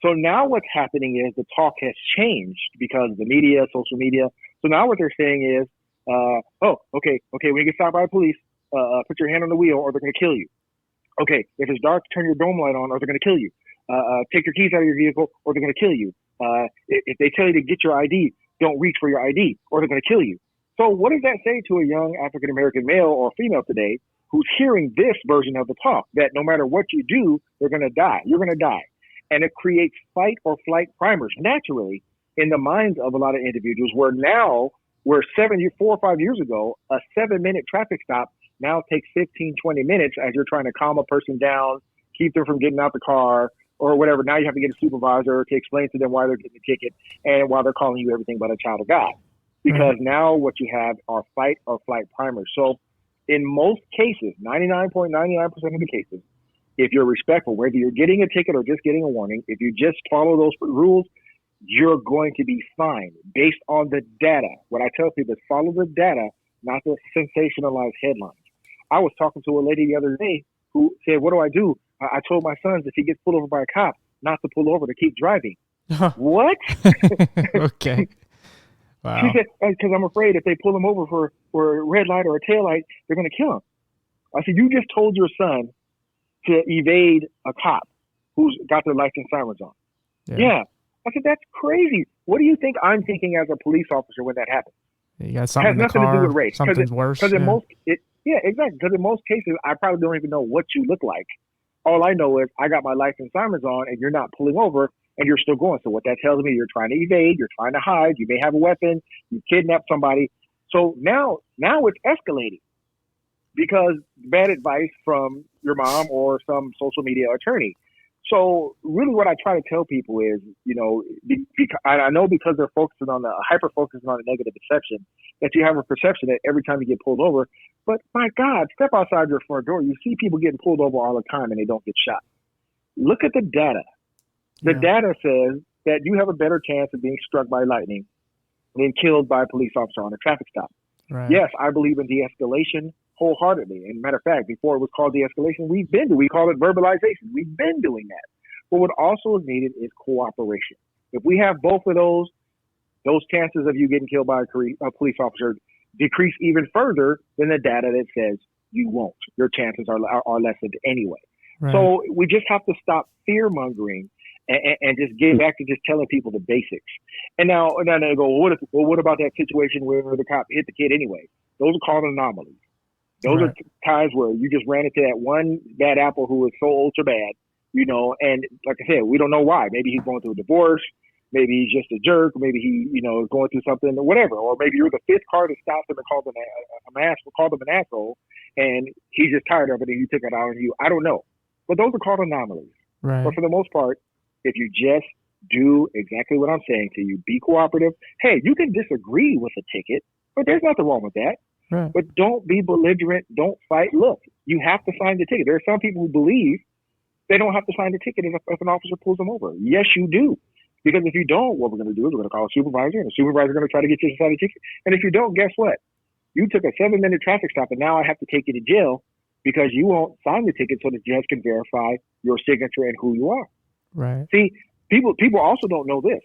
So now what's happening is the talk has changed because of the media, social media. So now what they're saying is, okay, when you get stopped by the police, put your hand on the wheel or they're going to kill you. Okay, if it's dark, turn your dome light on or they're going to kill you. Take your keys out of your vehicle or they're going to kill you. If they tell you to get your ID, don't reach for your ID or they're going to kill you. So what does that say to a young African-American male or female today who's hearing this version of the talk, that no matter what you do, they're going to die. You're going to die. And it creates fight or flight primers naturally in the minds of a lot of individuals where 4 or 5 years ago, a 7-minute traffic stop now takes 15, 20 minutes as you're trying to calm a person down, keep them from getting out the car or whatever. Now you have to get a supervisor to explain to them why they're getting a ticket and why they're calling you everything but a child of God. Because now what you have are fight or flight primers. So in most cases, 99.99% of the cases, if you're respectful, whether you're getting a ticket or just getting a warning, if you just follow those rules, you're going to be fine based on the data. What I tell people is follow the data, not the sensationalized headlines. I was talking to a lady the other day who said, what do? I told my sons if he gets pulled over by a cop, not to pull over, to keep driving. What? Okay. Wow. She said, because I'm afraid if they pull him over for a red light or a tail light, they're going to kill him. I said, you just told your son to evade a cop who's got their lights and sirens on. Yeah. I said, that's crazy. What do you think I'm thinking as a police officer when that happens? You got something it has nothing to do with race. Something's worse. Because exactly. Because in most cases, I probably don't even know what you look like. All I know is I got my lights and sirens on and you're not pulling over and you're still going. So what that tells me, you're trying to evade, you're trying to hide, you may have a weapon, you kidnapped somebody. So now it's escalating because bad advice from your mom or some social media attorney. So really what I try to tell people is, I know because they're focusing on hyper-focusing on the negative perception, that you have a perception that every time you get pulled over, but my God, step outside your front door. You see people getting pulled over all the time and they don't get shot. Look at the data. The data says that you have a better chance of being struck by lightning than killed by a police officer on a traffic stop. Right. Yes, I believe in de-escalation wholeheartedly. And matter of fact, before it was called de-escalation, we call it verbalization. We've been doing that. But what also is needed is cooperation. If we have both of those chances of you getting killed by a police officer decrease even further than the data that says you won't. Your chances are lessened anyway. Right. So we just have to stop fear-mongering and just get back to just telling people the basics. And now they go, what about that situation where the cop hit the kid anyway? Those are called anomalies. Those Right. are times where you just ran into that one bad apple who is so ultra bad, and like I said, we don't know why. Maybe he's going through a divorce. Maybe he's just a jerk. Maybe he, is going through something or whatever. Or maybe you're the fifth car that stopped him and called him an asshole, and he's just tired of it and he took it out on you. I don't know. But those are called anomalies. Right. But for the most part, if you just do exactly what I'm saying to you, be cooperative. Hey, you can disagree with a ticket, but there's nothing wrong with that. Right. But don't be belligerent. Don't fight. Look, you have to sign the ticket. There are some people who believe they don't have to sign the ticket if an officer pulls them over. Yes, you do. Because if you don't, what we're going to do is we're going to call a supervisor, and the supervisor is going to try to get you to sign the ticket. And if you don't, guess what? You took a 7-minute traffic stop, and now I have to take you to jail because you won't sign the ticket so the judge can verify your signature and who you are. Right. See, people also don't know this.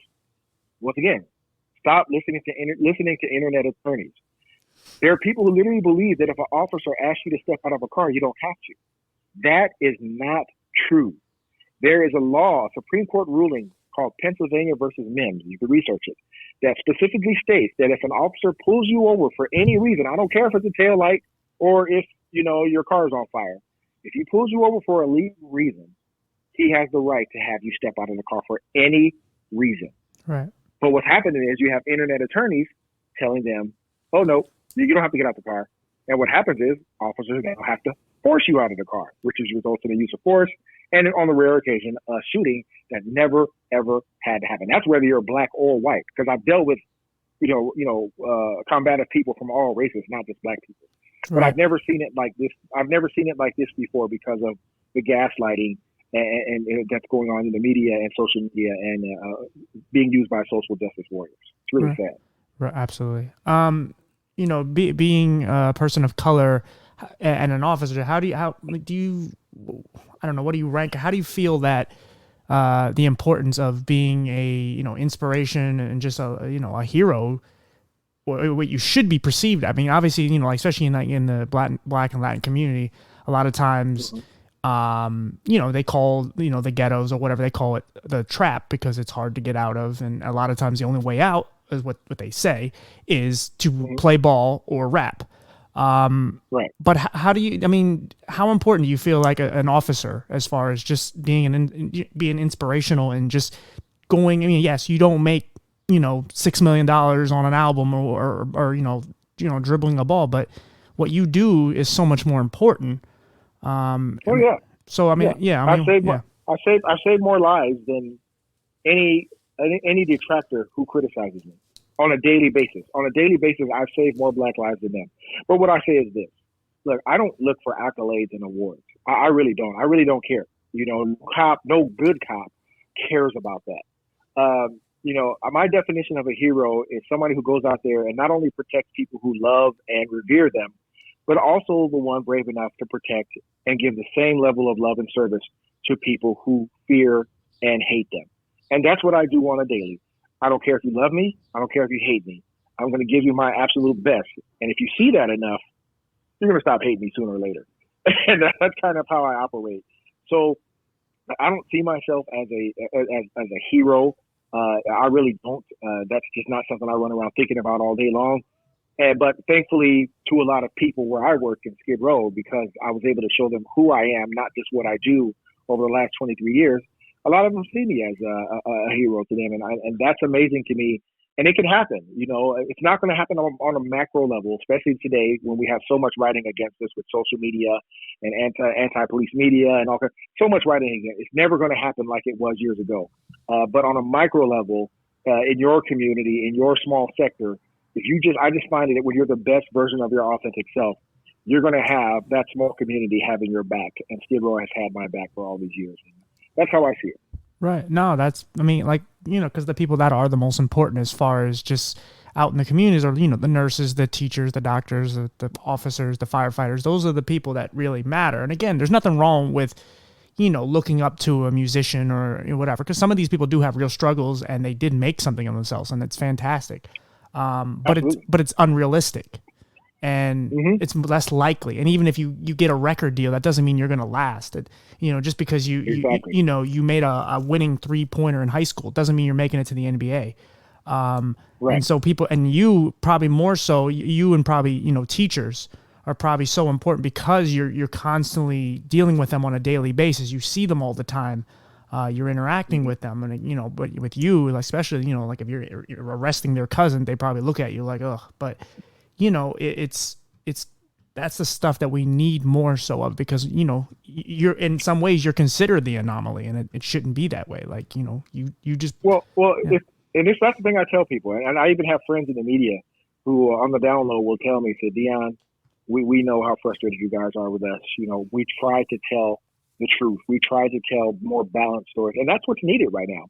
Once again, stop listening to internet attorneys. There are people who literally believe that if an officer asks you to step out of a car, you don't have to. That is not true. There is a law, a Supreme Court ruling called Pennsylvania versus Mims. You can research it. That specifically states that if an officer pulls you over for any reason, I don't care if it's a tail light or if your car is on fire. If he pulls you over for a legal reason, he has the right to have you step out of the car for any reason. Right. But what's happening is you have internet attorneys telling them, "Oh no, you don't have to get out the car." And what happens is officers now have to force you out of the car, which is results in the use of force, and on the rare occasion, a shooting that never ever had to happen. That's whether you're black or white, because I've dealt with, combative people from all races, not just black people. But Right. I've never seen it like this. I've never seen it like this before because of the gaslighting and that's going on in the media and social media and being used by social justice warriors. It's really sad. Right. Absolutely. Being a person of color and an officer, how do you I don't know, what do you rank? How do you feel that the importance of being a inspiration and just a hero, or what you should be perceived? I mean, obviously, especially in the black and Latin community, a lot of times, they call the ghettos or whatever they call it the trap because it's hard to get out of, and a lot of times the only way out is what they say is to play ball or rap. Right. But how do you? I mean, how important do you feel like an officer as far as just being inspirational and just going? I mean, yes, you don't make $6 million on an album or dribbling a ball, but what you do is so much more important. Yeah. So I mean, I save more lives than any detractor who criticizes me on a daily basis. On a daily basis, I've saved more black lives than them. But what I say is this: look, I don't look for accolades and awards. I really don't. I really don't care. No good cop cares about that. My definition of a hero is somebody who goes out there and not only protects people who love and revere them, but also the one brave enough to protect and give the same level of love and service to people who fear and hate them. And that's what I do on a daily. I don't care if you love me. I don't care if you hate me. I'm going to give you my absolute best. And if you see that enough, you're going to stop hating me sooner or later. And that's kind of how I operate. So I don't see myself as a hero. I really don't. That's just not something I run around thinking about all day long. But thankfully, to a lot of people where I work in Skid Row, because I was able to show them who I am, not just what I do over the last 23 years, a lot of them see me as a hero to them. And that's amazing to me. And it can happen. It's not going to happen on a macro level, especially today when we have so much writing against us with social media and anti-police media and all that. So much writing against. It's never going to happen like it was years ago. But on a micro level, in your community, in your small sector, I just find that when you're the best version of your authentic self, you're going to have that small community having your back. And Skid Row has had my back for all these years. That's how I see it. Right. No, because the people that are the most important as far as just out in the communities are, the nurses, the teachers, the doctors, the officers, the firefighters. Those are the people that really matter. And again, there's nothing wrong with, looking up to a musician or whatever, because some of these people do have real struggles and they did make something of themselves, and it's fantastic. But it's unrealistic, and it's less likely. And even if you get a record deal, that doesn't mean you're going to last. Just because you made a winning 3-pointer in high school doesn't mean you're making it to the NBA. Right. And so people, and you probably more so, you and probably, teachers are probably so important because you're constantly dealing with them on a daily basis. You see them all the time. You're interacting with them, and but with you, especially, like if you're arresting their cousin, they probably look at you like, ugh. But it's that's the stuff that we need more so of, because you're, in some ways, you're considered the anomaly, and it shouldn't be that way. Like you just Well, yeah. that's the thing I tell people, and I even have friends in the media who on the down low will tell me, say, Dion, we know how frustrated you guys are with us. We try to tell the truth. We try to tell more balanced stories, and that's what's needed right now.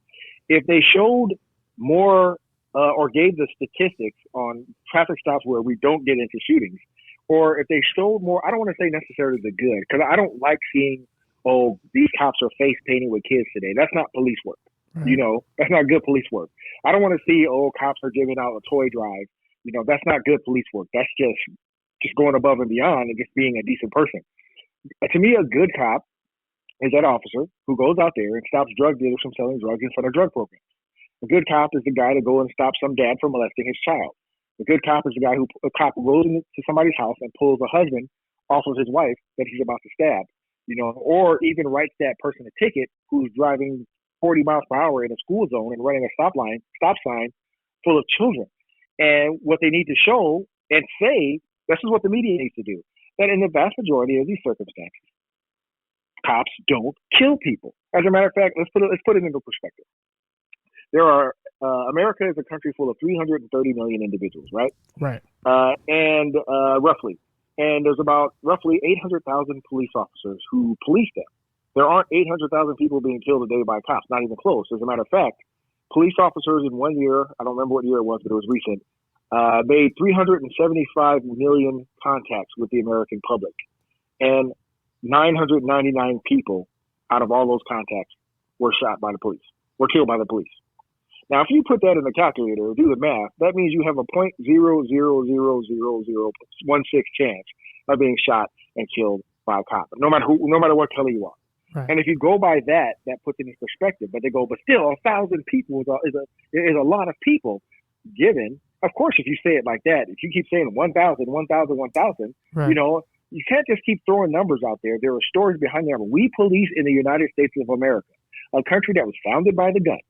If they showed more or gave the statistics on traffic stops where we don't get into shootings, or if they showed more, I don't want to say necessarily the good, because I don't like seeing, oh, these cops are face painting with kids today. That's not police work. Right. That's not good police work. I don't want to see, oh, cops are giving out a toy drive. That's not good police work. That's just going above and beyond and just being a decent person. To me, a good cop is that officer who goes out there and stops drug dealers from selling drugs in front of drug programs. A good cop is the guy to go and stop some dad from molesting his child. A good cop is the guy a cop goes into somebody's house and pulls a husband off of his wife that he's about to stab, or even writes that person a ticket who's driving 40 miles per hour in a school zone and running a stop sign full of children. And what they need to show and say, this is what the media needs to do, that in the vast majority of these circumstances, cops don't kill people. As a matter of fact, let's put it into perspective. America is a country full of 330 million individuals, right? Right. And roughly. And there's about roughly 800,000 police officers who police them. There aren't 800,000 people being killed a day by cops, not even close. As a matter of fact, police officers in 1 year, I don't remember what year it was, but it was recent, made 375 million contacts with the American public. And 999 people out of all those contacts were shot by the police, were killed by the police. Now, if you put that in the calculator, do the math, that means you have a 0.00000016 chance of being shot and killed by a cop, no matter what color you are. Right. And if you go by that puts it in perspective. But they go, but still, 1,000 people is a lot of people. Given, of course, if you say it like that, if you keep saying 1,000, 1,000, 1,000, right. You can't just keep throwing numbers out there. There are stories behind them. We police in the United States of America, a country that was founded by the gun.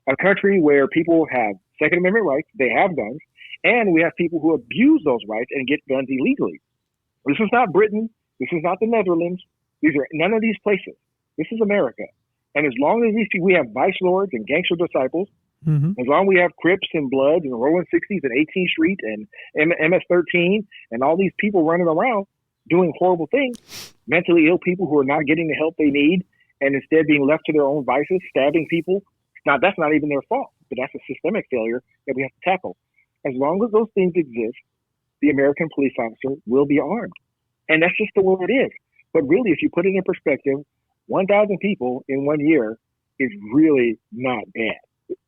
A country where people have Second Amendment rights, they have guns, and we have people who abuse those rights and get guns illegally. This is not Britain. This is not the Netherlands. These are none of these places. This is America. And as long as we have vice lords and gangster disciples, as long as we have Crips and Bloods and Rolling 60s and 18th Street and MS-13 and all these people running around doing horrible things, mentally ill people who are not getting the help they need and instead being left to their own vices, stabbing people. Now, that's not even their fault, but that's a systemic failure that we have to tackle. As long as those things exist, the American police officer will be armed. And that's just the way it is. But really, if you put it in perspective, 1,000 people in 1 year is really not bad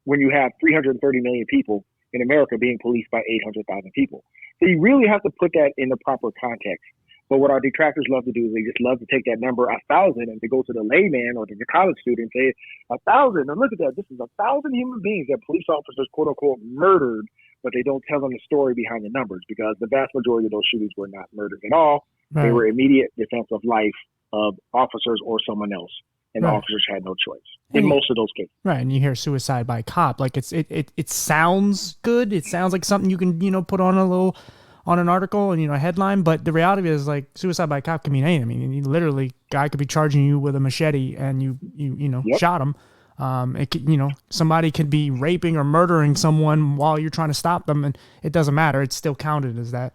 when you have 330 million people in America being policed by 800,000 people. So you really have to put that in the proper context. But what our detractors love to do is they just love to take that number 1,000 and to go to the layman or to the college student and say 1,000. And look at that. This is 1,000 human beings that police officers, quote unquote, murdered, but they don't tell them the story behind the numbers because the vast majority of those shootings were not murders at all. Right. They were immediate defense of life of officers or someone else. And the officers had no choice in most of those cases. Right. And you hear suicide by cop. Like it sounds good. It sounds like something you can, put on on an article and, a headline. But the reality is, like, suicide by cop can mean anything. I mean, literally, guy could be charging you with a machete and you shot him. It could, somebody could be raping or murdering someone while you're trying to stop them, and it doesn't matter. It's still counted as that.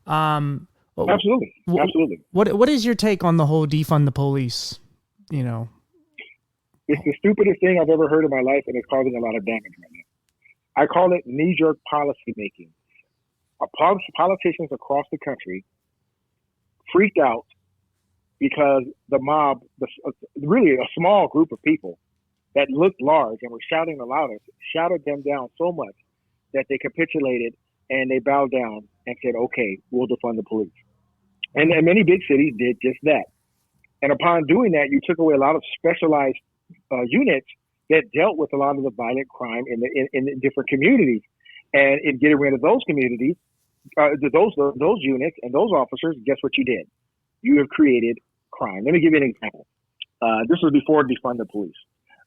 Absolutely. Absolutely. What is your take on the whole defund the police? It's the stupidest thing I've ever heard in my life, and it's causing a lot of damage right now. I call it knee-jerk policy making. Politicians across the country freaked out because the mob, really a small group of people that looked large and were shouting the loudest, shouted them down so much that they capitulated and they bowed down and said, okay, we'll defund the police. And many big cities did just that. And upon doing that, you took away a lot of specialized units that dealt with a lot of the violent crime in the different communities. And in getting rid of those communities, those units and those officers, guess what you did? You have created crime. Let me give you an example. This was before Defund the Police.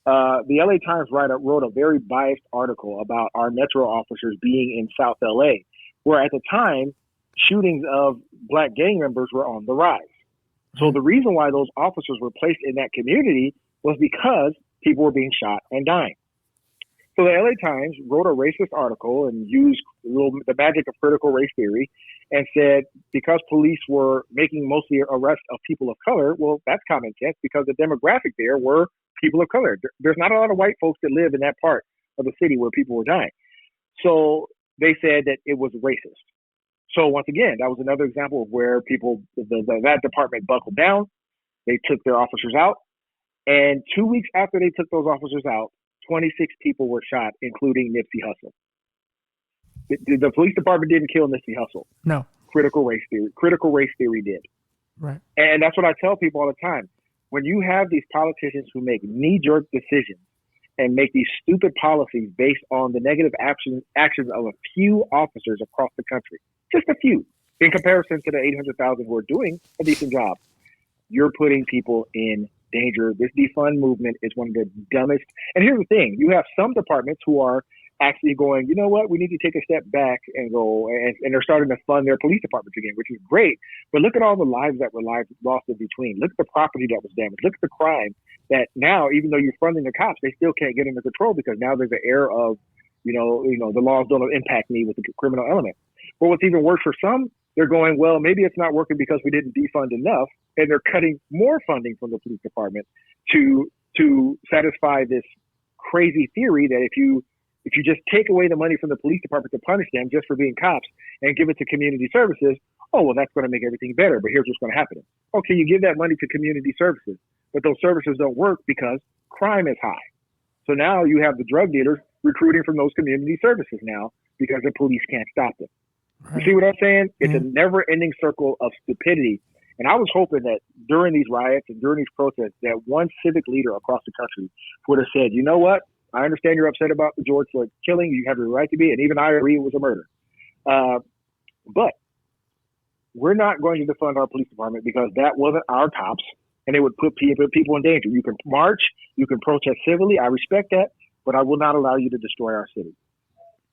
The LA Times wrote a very biased article about our Metro officers being in South LA, where at the time, shootings of black gang members were on the rise. So the reason why those officers were placed in that community was because people were being shot and dying. So the LA Times wrote a racist article and used the magic of critical race theory and said because police were making mostly arrests of people of color, well, that's common sense because the demographic there were people of color. There's not a lot of white folks that live in that part of the city where people were dying. So they said that it was racist. So once again, that was another example of where that department buckled down. They took their officers out. And 2 weeks after they took those officers out, 26 people were shot, including Nipsey Hussle. The police department didn't kill Nipsey Hussle. No. Critical race theory did. Right. And that's what I tell people all the time. When you have these politicians who make knee-jerk decisions and make these stupid policies based on the negative actions of a few officers across the country, just a few, in comparison to the 800,000 who are doing a decent job, you're putting people in danger. This defund movement is one of the dumbest. And here's the thing. You have some departments who are actually going, you know what, we need to take a step back and go, and they're starting to fund their police departments again, which is great. But look at all the lives that were lost in between. Look at the property that was damaged. Look at the crime that now, even though you're funding the cops, they still can't get under control because now there's an air of, the laws don't impact me with the criminal element. But what's even worse for some, they're going, well, maybe it's not working because we didn't defund enough, and they're cutting more funding from the police department to satisfy this crazy theory that if you just take away the money from the police department to punish them just for being cops and give it to community services, oh, well, that's going to make everything better. But here's what's going to happen. Okay, you give that money to community services, but those services don't work because crime is high. So now you have the drug dealers recruiting from those community services now because the police can't stop them. Right. You see what I'm saying? It's a never-ending circle of stupidity. And I was hoping that during these riots and during these protests that one civic leader across the country would have said, you know what? I understand you're upset about the George Floyd killing. You have the right to be, and even I agree it was a murder. But we're not going to defund our police department because that wasn't our cops, and it would put people in danger. You can march, you can protest civilly. I respect that, but I will not allow you to destroy our city.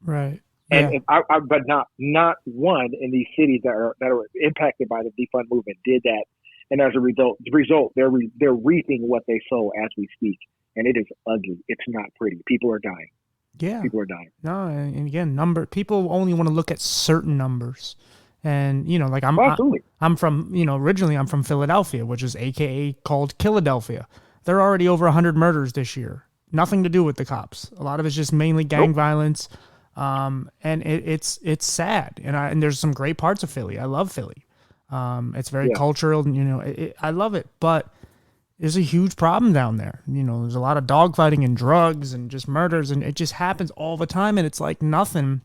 Right. And but not one in these cities that are impacted by the defund movement did that, and as a result, they're reaping what they sow as we speak, and it is ugly. It's not pretty. People are dying. Yeah, people are dying. No, and again, people only want to look at certain numbers, and like I'm from originally I'm from Philadelphia, which is AKA called Philadelphia. There are already over 100 murders this year. Nothing to do with the cops. A lot of it's just mainly gang violence. And it's sad, and there's some great parts of Philly. I love Philly. It's very cultural, and I love it. But there's a huge problem down there. There's a lot of dogfighting and drugs and just murders, and it just happens all the time. And it's like nothing.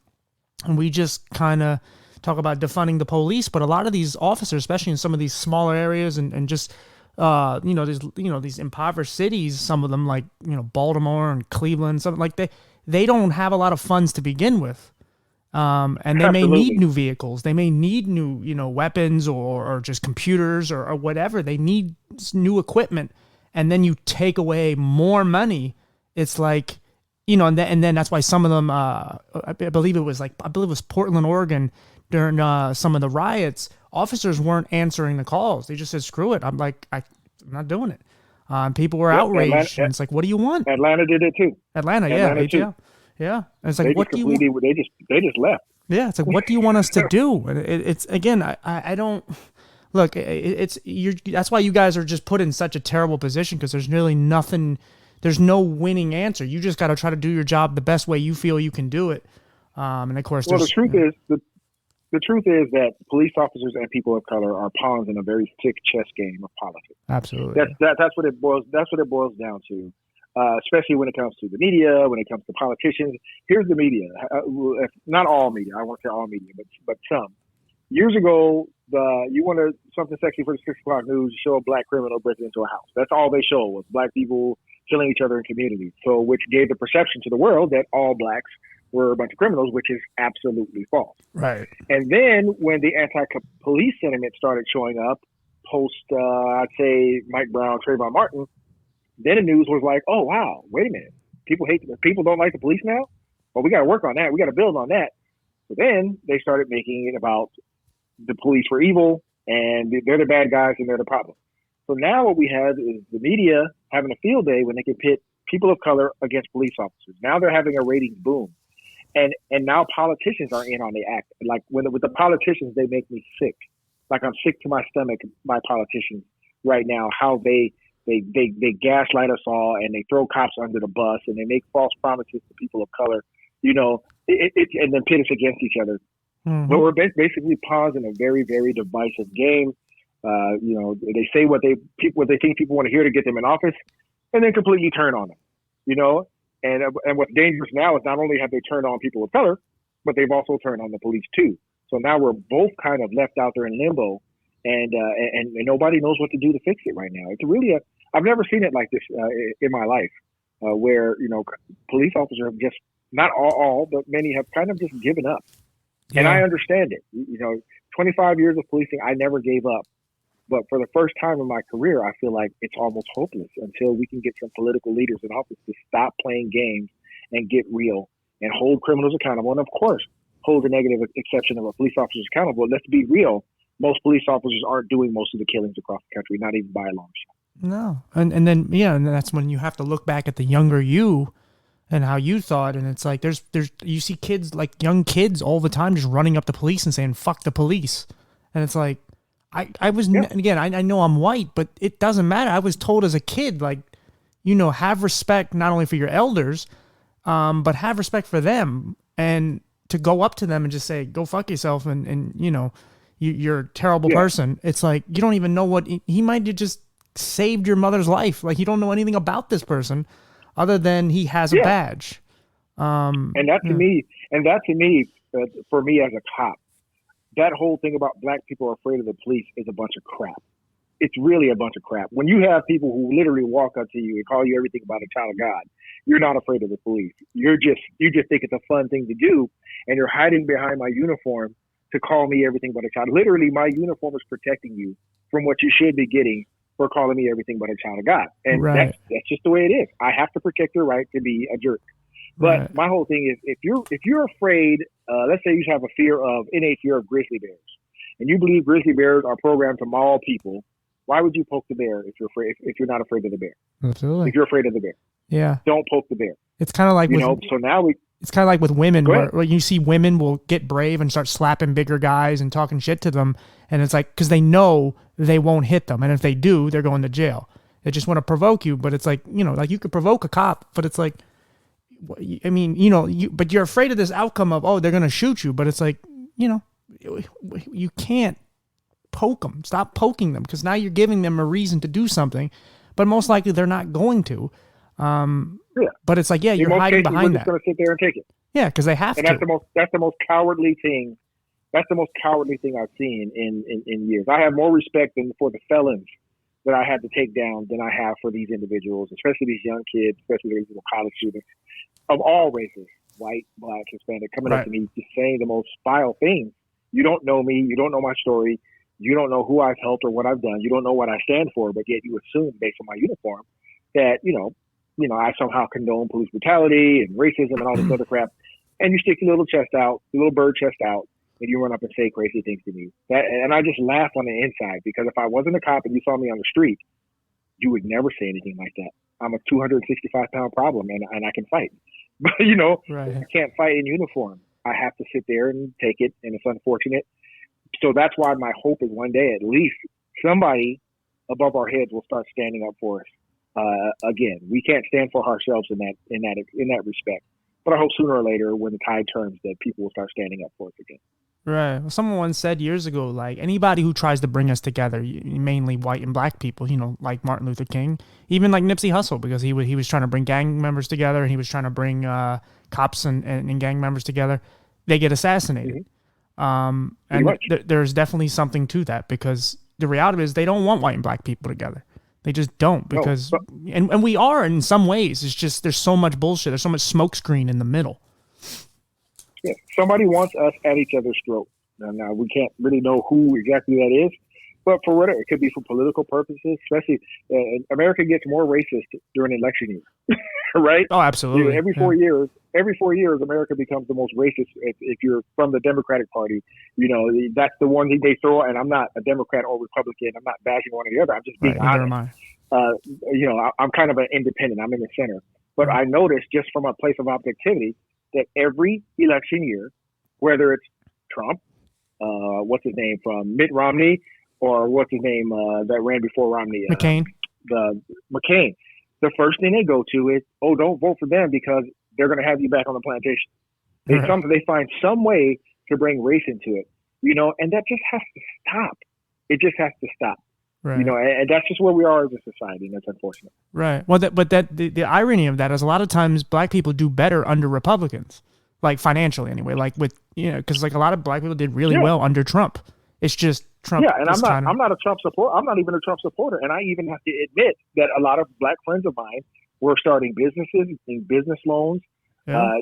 And we just kind of talk about defunding the police, but a lot of these officers, especially in some of these smaller areas, and just these impoverished cities, some of them like Baltimore and Cleveland, something like they don't have a lot of funds to begin with. And they may need new vehicles. They may need new, weapons or just computers or whatever. They need new equipment. And then you take away more money. It's like, and then that's why some of them, I believe it was Portland, Oregon, during some of the riots, officers weren't answering the calls. They just said, screw it. I'm not doing it. People were outraged, and it's like, what do you want? Atlanta did it too. Atlanta too. Yeah. And it's like, they just left. Yeah. It's like, what do you want us to do? And it's again, I don't look. That's why you guys are just put in such a terrible position because there's really nothing. There's no winning answer. You just got to try to do your job the best way you feel you can do it. And of course, the truth is that police officers and people of color are pawns in a very thick chess game of politics. Absolutely. That's what it boils down to. Especially when it comes to the media, when it comes to politicians. Here's the media. Not all media. I won't say all media, but some. Years ago, you want something sexy for the 6 o'clock news, you show a black criminal breaking into a house. That's all they show was black people killing each other in communities. So, which gave the perception to the world that all blacks were a bunch of criminals, which is absolutely false. Right. And then when the anti-police sentiment started showing up post, I'd say Mike Brown, Trayvon Martin, then the news was like, oh wow, wait a minute, people don't like the police now. Well, we got to work on that. We got to build on that. So then they started making it about the police were evil and they're the bad guys and they're the problem. So now what we have is the media having a field day when they can pit people of color against police officers. Now they're having a ratings boom. And now politicians are in on the act. Like with the politicians, they make me sick. Like I'm sick to my stomach by politicians right now, how they gaslight us all and they throw cops under the bus and they make false promises to people of color, and then pit us against each other. Mm-hmm. But we're basically pawns in a very, very divisive game. They say what they think people want to hear to get them in office and then completely turn on them, And what's dangerous now is not only have they turned on people of color, but they've also turned on the police too. So now we're both kind of left out there in limbo, and nobody knows what to do to fix it right now. It's really I've never seen it like this in my life, where police officers have just not all, but many have kind of just given up. Yeah. And I understand it. 25 years of policing, I never gave up. But for the first time in my career, I feel like it's almost hopeless until we can get some political leaders in office to stop playing games and get real and hold criminals accountable. And of course, hold the negative exception of a police officer accountable. Let's be real. Most police officers aren't doing most of the killings across the country, not even by a long shot. No. And then that's when you have to look back at the younger you and how you thought. And it's like, there's you see kids, like young kids all the time just running up to police and saying, fuck the police. And it's like, I was, again, I know I'm white, but it doesn't matter. I was told as a kid, like, have respect not only for your elders, but have respect for them. And to go up to them and just say, go fuck yourself. And you're a terrible person. It's like, you don't even know what he might have just saved your mother's life. Like, you don't know anything about this person other than he has a badge. And that to me, for me as a cop, that whole thing about black people are afraid of the police is a bunch of crap. It's really a bunch of crap. When you have people who literally walk up to you and call you everything about a child of God, you're not afraid of the police. You just think it's a fun thing to do, and you're hiding behind my uniform to call me everything but a child. Literally, my uniform is protecting you from what you should be getting for calling me everything but a child of God. And that's just the way it is. I have to protect your right to be a jerk. But my whole thing is, if you're afraid, let's say you have a innate fear of grizzly bears, and you believe grizzly bears are programmed to maul people, why would you poke the bear if you're not afraid of the bear? Absolutely. If you're afraid of the bear, don't poke the bear. It's kind of like So now it's kind of like with women, where you see women will get brave and start slapping bigger guys and talking shit to them, and it's like because they know they won't hit them, and if they do, they're going to jail. They just want to provoke you, but it's like like you could provoke a cop, but it's like. I mean, but you're afraid of this outcome of, they're going to shoot you. But it's like, you can't poke them. Stop poking them because now you're giving them a reason to do something. But most likely they're not going to. But it's like, you're hiding behind that. They're just going to sit there and take it. Yeah, because they have to. And that's the most cowardly thing. That's the most cowardly thing I've seen in years. I have more respect for the felons that I had to take down than I have for these individuals, especially these young kids, especially these little college students of all races, white, black, Hispanic, coming up to me just saying the most vile things. You don't know me. You don't know my story. You don't know who I've helped or what I've done. You don't know what I stand for, but yet you assume based on my uniform that, I somehow condone police brutality and racism and all this other crap. And you stick your little bird chest out, and you run up and say crazy things to me. And I just laugh on the inside because if I wasn't a cop and you saw me on the street, you would never say anything like that. I'm a 265-pound problem, and I can fight. But, I can't fight in uniform. I have to sit there and take it, and it's unfortunate. So that's why my hope is one day at least somebody above our heads will start standing up for us. Again, we can't stand for ourselves in that respect. But I hope sooner or later, when the tide turns, that people will start standing up for us again. Right. Well, someone once said years ago, like anybody who tries to bring us together, mainly white and black people, like Martin Luther King, even like Nipsey Hussle, because he was trying to bring gang members together and he was trying to bring cops and gang members together. They get assassinated. And there's definitely something to that, because the reality is they don't want white and black people together. They just don't, because and we are in some ways. It's just there's so much bullshit. There's so much smokescreen in the middle. Yeah, somebody wants us at each other's throat. Now we can't really know who exactly that is, but for whatever, it could be for political purposes. Especially, America gets more racist during election years, right? Oh, absolutely. Every 4 years, America becomes the most racist. If you're from the Democratic Party, that's the one thing they throw. And I'm not a Democrat or Republican. I'm not bashing one or the other. I'm just being honest. I'm kind of an independent. I'm in the center. But I noticed, just from a place of objectivity, that every election year, whether it's Trump, what's his name from Mitt Romney, or what's his name that ran before Romney, McCain. McCain. The first thing they go to is, oh, don't vote for them because they're going to have you back on the plantation. They find some way to bring race into it, and that just has to stop. It just has to stop. Right. And that's just where we are as a society, and that's unfortunate. Right. Well, the irony of that is a lot of times black people do better under Republicans, like financially anyway. Like because like a lot of black people did really well under Trump. It's just Trump. Yeah, and I'm not a Trump supporter. I'm not even a Trump supporter, and I even have to admit that a lot of black friends of mine were starting businesses and business loans. Yeah.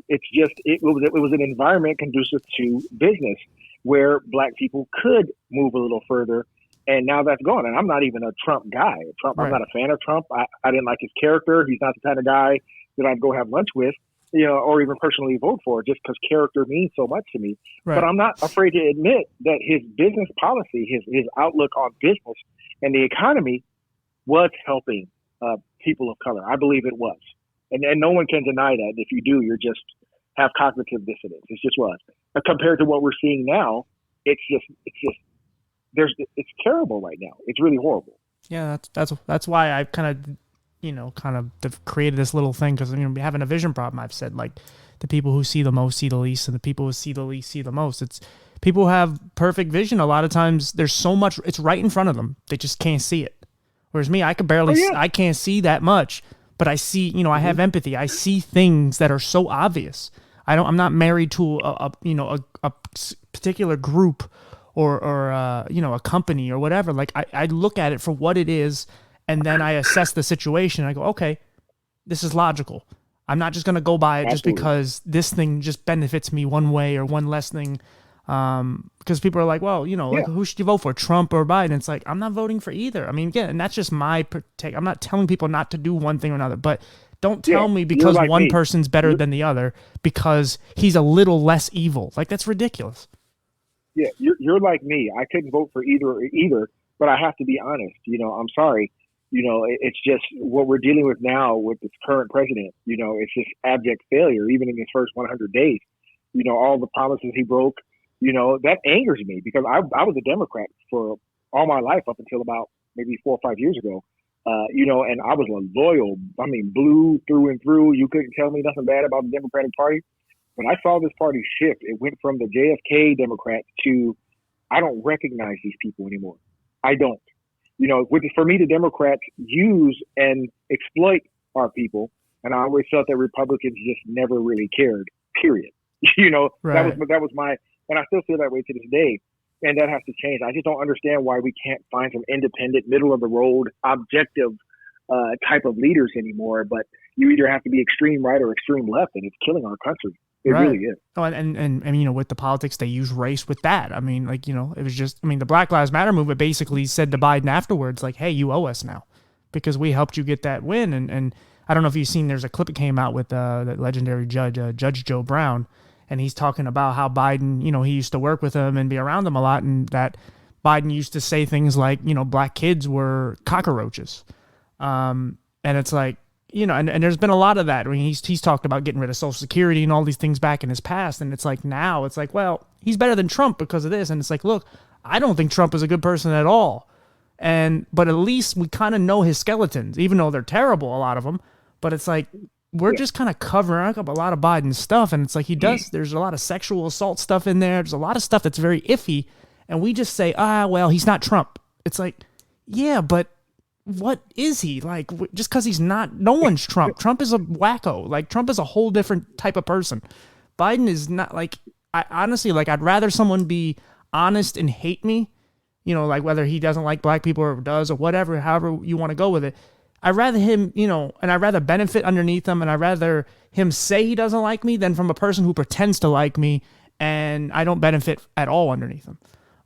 It's just it was an environment conducive to business where black people could move a little further. And now that's gone. And I'm not even a Trump guy. Right. I'm not a fan of Trump. I didn't like his character. He's not the kind of guy that I'd go have lunch with, or even personally vote for, just because character means so much to me. Right. But I'm not afraid to admit that his business policy, his outlook on business and the economy was helping people of color. I believe it was. And no one can deny that. If you do, you're just have cognitive dissonance. It just was. But compared to what we're seeing now, it's terrible right now. It's really horrible. Yeah, that's why I've kind of created this little thing, because having a vision problem, I've said, like, the people who see the most see the least, and the people who see the least see the most. It's people who have perfect vision. A lot of times there's so much, it's right in front of them. They just can't see it. Whereas me, I could barely, I can't see that much, but I see, I have empathy. I see things that are so obvious. I'm not married to a particular group or a company or whatever. Like I look at it for what it is, and then I assess the situation. I go, okay, this is logical. I'm not just going to go by it just because this thing just benefits me one way or one less thing. Because people are like, well, like, who should you vote for, Trump or Biden? It's like, I'm not voting for either. I mean, again, and that's just my take. I'm not telling people not to do one thing or another, but don't tell me because like one person's better than the other because he's a little less evil. Like, that's ridiculous. Yeah, you're like me. I couldn't vote for either, but I have to be honest. I'm sorry. It's just what we're dealing with now with this current president. It's just abject failure, even in his first 100 days. All the promises he broke. That angers me because I was a Democrat for all my life up until about maybe 4 or 5 years ago. And I was a loyal, blue through and through. You couldn't tell me nothing bad about the Democratic Party. When I saw this party shift, it went from the JFK Democrats to, I don't recognize these people anymore. I don't. For me, the Democrats use and exploit our people. And I always felt that Republicans just never really cared, period. Right. that was my, and I still feel that way to this day. And that has to change. I just don't understand why we can't find some independent, middle of the road, objective type of leaders anymore. But you either have to be extreme right or extreme left, and it's killing our country. It really is. Oh, and with the politics, they use race with that. It was just, the Black Lives Matter movement basically said to Biden afterwards, like, hey, you owe us now because we helped you get that win. And I don't know if you've seen, there's a clip that came out with that legendary judge, Judge Joe Brown, and he's talking about how Biden, he used to work with him and be around him a lot, and that Biden used to say things like, black kids were cockroaches. And it's like, and there's been a lot of that. He's talked about getting rid of Social Security and all these things back in his past. And it's like, now it's like, well, he's better than Trump because of this. And it's like, look, I don't think Trump is a good person at all. But at least we kind of know his skeletons, even though they're terrible, a lot of them. But it's like, we're just kind of covering up a lot of Biden's stuff. And it's like, there's a lot of sexual assault stuff in there. There's a lot of stuff that's very iffy. And we just say, well, he's not Trump. It's like, yeah, but what is he? Like, just because he's not, no one's Trump. Trump is a wacko. Like, Trump is a whole different type of person. Biden is not, like, I honestly, like, I'd rather someone be honest and hate me, you know, like whether he doesn't like black people or does or whatever, however you want to go with it. I'd rather him, you know, and I'd rather benefit underneath him, and I'd rather him say he doesn't like me than from a person who pretends to like me and I don't benefit at all underneath him.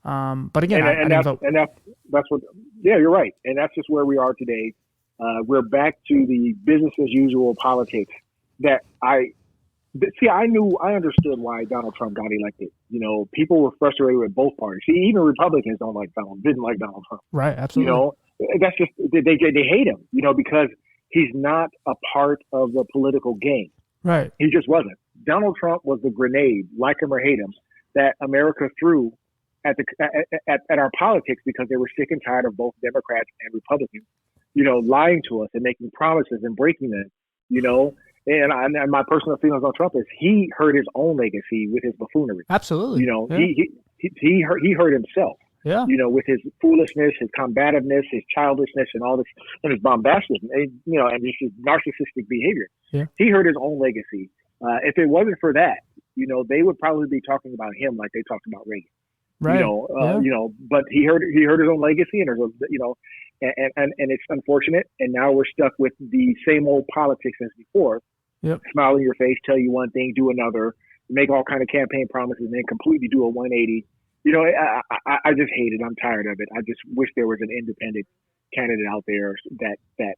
But again, I didn't vote. And that's what, yeah, you're right. And that's just where we are today. We're back to the business as usual politics that I understood why Donald Trump got elected. You know, people were frustrated with both parties. See, even Republicans didn't like Donald Trump. Right, absolutely. You know, that's just, they hate him, you know, because he's not a part of the political game. Right. He just wasn't. Donald Trump was the grenade, like him or hate him, that America threw at our politics because they were sick and tired of both Democrats and Republicans, you know, lying to us and making promises and breaking them, you know. And my personal feelings on Trump is he hurt his own legacy with his buffoonery. Absolutely. You know, yeah. he hurt himself. Yeah. You know, with his foolishness, his combativeness, his childishness, and all this, and his bombastism, and, you know, and just his narcissistic behavior. Yeah. He hurt his own legacy. If it wasn't for that, you know, they would probably be talking about him like they talked about Reagan. Right. You know, but he hurt his own legacy, and there's a, you know, and it's unfortunate. And now we're stuck with the same old politics as before. Yep. Smile in your face, tell you one thing, do another, make all kind of campaign promises, and then completely do a 180. You know, I just hate it. I'm tired of it. I just wish there was an independent candidate out there that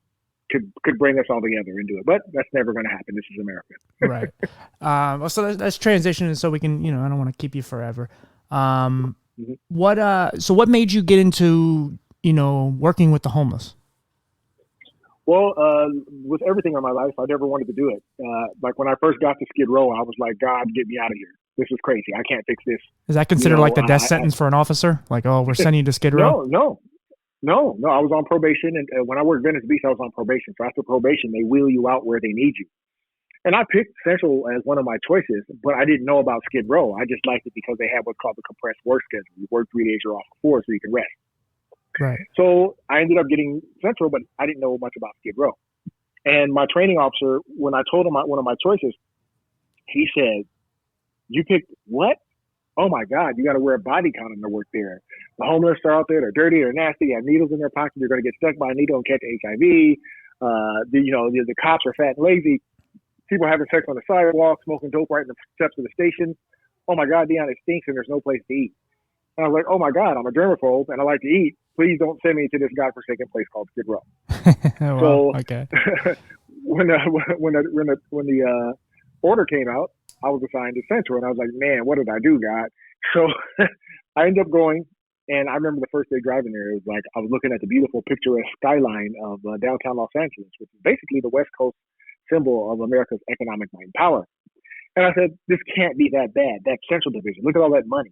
could bring us all together and do it. But that's never going to happen. This is America. Right. So let's transition, so we can, you know, I don't want to keep you forever. Mm-hmm. What made you get into, you know, working with the homeless? Well, with everything in my life, I never wanted to do it. Like when I first got to Skid Row, I was like, God, get me out of here. This is crazy. I can't fix this. Is that considered like the death sentence for an officer? Like, oh, we're sending you to Skid Row? No. I was on probation, and when I worked Venice Beach, I was on probation. So after probation, they wheel you out where they need you. And I picked Central as one of my choices, but I didn't know about Skid Row. I just liked it because they have what's called the compressed work schedule. You work 3 days, you're off for 4, so you can rest. Right. So I ended up getting Central, but I didn't know much about Skid Row. And my training officer, when I told him one of my choices, he said, "You picked what? Oh my God, you got to wear a body condom to work there. The homeless are out there, they're dirty, they're nasty, they have needles in their pocket, you're going to get stuck by a needle and catch HIV. The cops are fat and lazy. People having sex on the sidewalk, smoking dope right in the steps of the station. Oh my God, Dion, it stinks and there's no place to eat." And I was like, oh my God, I'm a germaphobe and I like to eat. Please don't send me to this godforsaken place called Skid Row. Wow, so okay. when the order came out, I was assigned to Central, and I was like, man, what did I do, God? So I ended up going, and I remember the first day driving there, it was like I was looking at the beautiful picturesque skyline of downtown Los Angeles, which is basically the West Coast symbol of America's economic might and power. And I said, this can't be that bad, that Central Division. Look at all that money.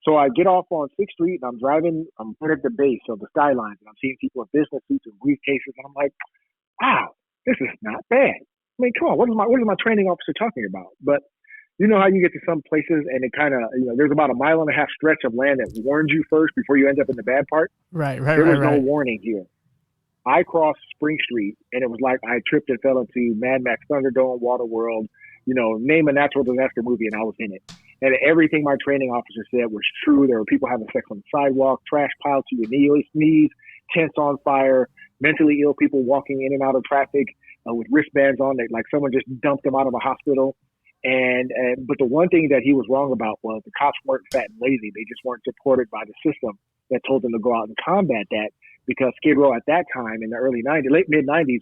So I get off on 6th Street, and I'm right at the base of the skylines, and I'm seeing people in business suits and briefcases, and I'm like, wow, this is not bad. I mean, come on, what is my training officer talking about? But you know how you get to some places and it kind of, you know, there's about a 1.5 mile stretch of land that warns you first before you end up in the bad part. Right. There was no warning here. I crossed Spring Street, and it was like I tripped and fell into Mad Max Thunderdome, Waterworld, you know, name a natural disaster movie, and I was in it. And everything my training officer said was true. There were people having sex on the sidewalk, trash piled to your knees, tents on fire, mentally ill people walking in and out of traffic with wristbands on. Like someone just dumped them out of a hospital. But the one thing that he was wrong about was the cops weren't fat and lazy. They just weren't supported by the system that told them to go out and combat that. Because Skid Row at that time in the early 90s, late mid 90s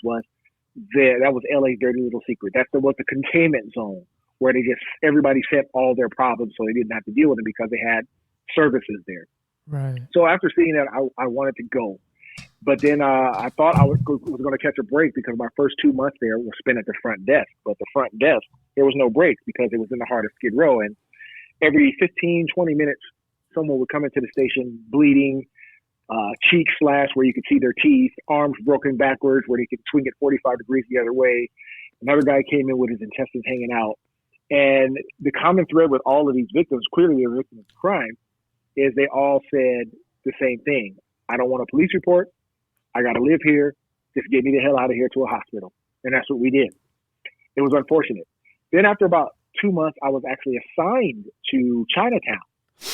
that was LA's dirty little secret. That was the containment zone where everybody sent all their problems so they didn't have to deal with them because they had services there. Right. So after seeing that, I wanted to go. But then I thought I was going to catch a break because my first 2 months there was spent at the front desk. But the front desk, there was no break because it was in the heart of Skid Row. And every 15, 20 minutes, someone would come into the station bleeding, cheek slashed where you could see their teeth, arms broken backwards where they could swing it 45 degrees the other way. Another guy came in with his intestines hanging out. And the common thread with all of these victims, clearly they're victims of crime, is they all said the same thing. I don't want a police report. I got to live here. Just get me the hell out of here to a hospital. And that's what we did. It was unfortunate. Then after about 2 months, I was actually assigned to Chinatown.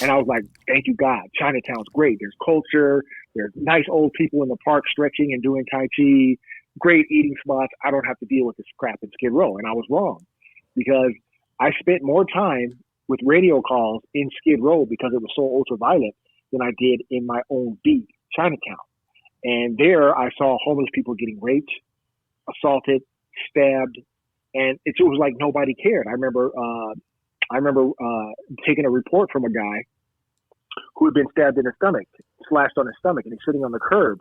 And I was like, thank you, God. Chinatown's great. There's culture. There's nice old people in the park stretching and doing Tai Chi. Great eating spots. I don't have to deal with this crap in Skid Row. And I was wrong because I spent more time with radio calls in Skid Row because it was so ultra violent than I did in my own beat, Chinatown. And there I saw homeless people getting raped, assaulted, stabbed, and it was like nobody cared. I remember taking a report from a guy who had been stabbed in his stomach, slashed on his stomach, and he's sitting on the curb.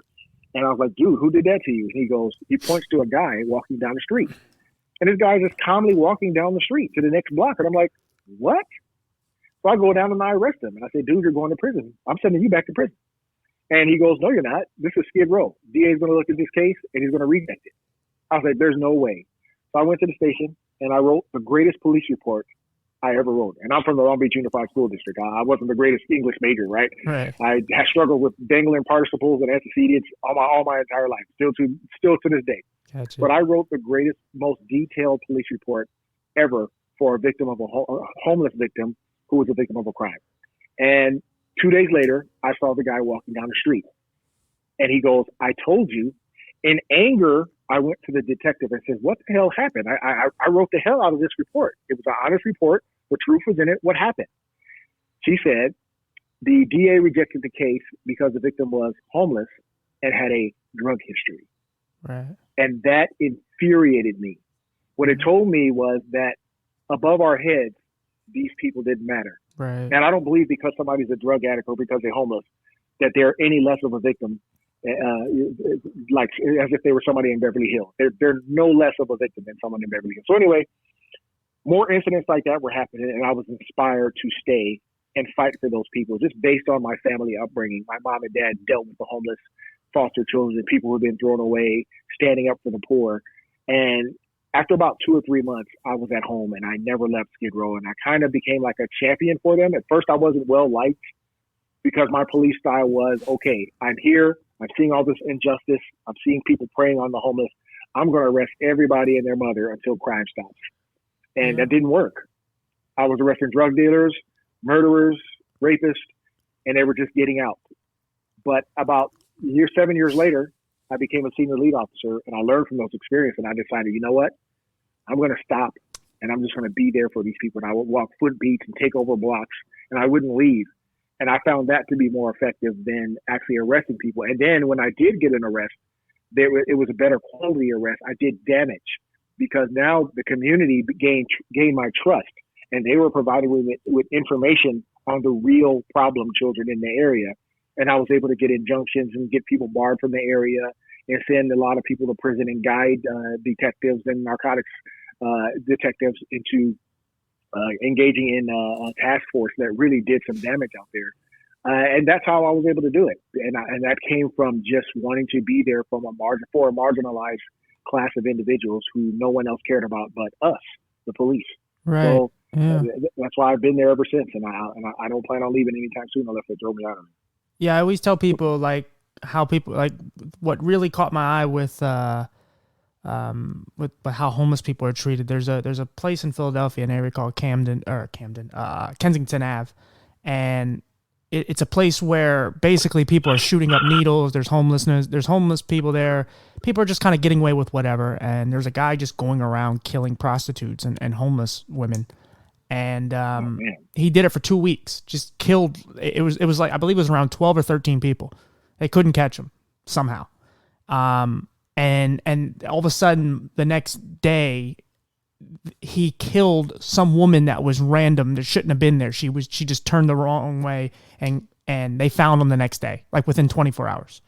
And I was like, dude, who did that to you? And he points to a guy walking down the street. And this guy is just calmly walking down the street to the next block. And I'm like, what? So I go down and I arrest him. And I say, dude, you're going to prison. I'm sending you back to prison. And he goes, no, you're not. This is Skid Row. DA is going to look at this case and he's going to reject it. I was like, there's no way. So I went to the station and I wrote the greatest police report I ever wrote. And I'm from the Long Beach Unified School District. I wasn't the greatest English major, right? I struggled with dangling participles and antecedents all my entire life, still to this day. Gotcha. But I wrote the greatest, most detailed police report ever for a victim of a homeless victim who was a victim of a crime. And 2 days later, I saw the guy walking down the street. And he goes, I told you. In anger, I went to the detective and said, what the hell happened? I wrote the hell out of this report. It was an honest report. The truth was in it. What happened? She said, the DA rejected the case because the victim was homeless and had a drug history. Right. And that infuriated me. What it told me was that above our heads, these people didn't matter. Right. And I don't believe because somebody's a drug addict or because they're homeless that they're any less of a victim, like as if they were somebody in Beverly Hills. They're no less of a victim than someone in Beverly Hills. So anyway, more incidents like that were happening, and I was inspired to stay and fight for those people just based on my family upbringing. My mom and dad dealt with the homeless, foster children, people who had been thrown away, standing up for the poor. And after about 2 or 3 months, I was at home and I never left Skid Row, and I kind of became like a champion for them. At first, I wasn't well liked because my police style was, okay, I'm here, I'm seeing all this injustice, I'm seeing people preying on the homeless, I'm going to arrest everybody and their mother until crime stops. And that didn't work. I was arresting drug dealers, murderers, rapists, and they were just getting out. But about 7 years later, I became a senior lead officer, and I learned from those experiences, and I decided, you know what? I'm going to stop, and I'm just going to be there for these people. And I would walk foot beats and take over blocks, and I wouldn't leave. And I found that to be more effective than actually arresting people. And then when I did get an arrest, it was a better quality arrest. I did damage because now the community gained my trust, and they were providing me with information on the real problem children in the area. And I was able to get injunctions and get people barred from the area and send a lot of people to prison and guide detectives and narcotics detectives into engaging in a task force that really did some damage out there. And that's how I was able to do it. And that came from just wanting to be there for a marginalized class of individuals who no one else cared about but us, the police. Right. So that's why I've been there ever since. And I don't plan on leaving anytime soon unless they throw me out of it. Yeah, I always tell people how people what really caught my eye with how homeless people are treated. There's a place in Philadelphia, an area called Kensington Ave, and it's a place where basically people are shooting up needles. There's homelessness. There's homeless people there. People are just kind of getting away with whatever. And there's a guy just going around killing prostitutes and homeless women. And he did it for 2 weeks. Just killed. It was like, I believe it was around 12 or 13 people. They couldn't catch him somehow. And all of a sudden the next day he killed some woman that was random that shouldn't have been there. She just turned the wrong way, and they found him the next day, like within 24 hours.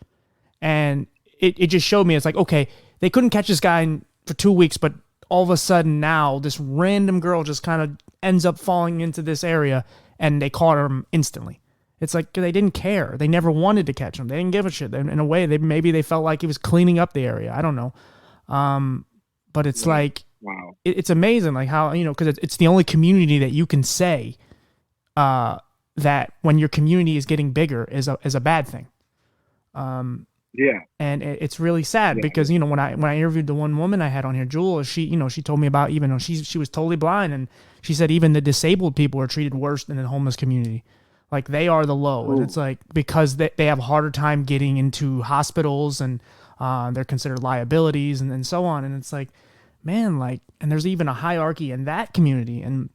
And it just showed me, it's like, okay, they couldn't catch this guy for 2 weeks, but all of a sudden now this random girl just kind of ends up falling into this area, and they caught him instantly. It's like they didn't care. They never wanted to catch him. They didn't give a shit. In a way, maybe they felt like he was cleaning up the area. I don't know. But it's like, wow, it's amazing, like how, because it's the only community that you can say that when your community is getting bigger is a bad thing. Yeah. And it's really sad Yeah. because, you know, when I interviewed the one woman I had on here, Jewel, she, you know, she told me about, even though she was totally blind, and she said even the disabled people are treated worse than the homeless community. Like they are the low, and Ooh. it's like because they have a harder time getting into hospitals, and they're considered liabilities, and so on. And it's like, man, like, and there's even a hierarchy in that community, and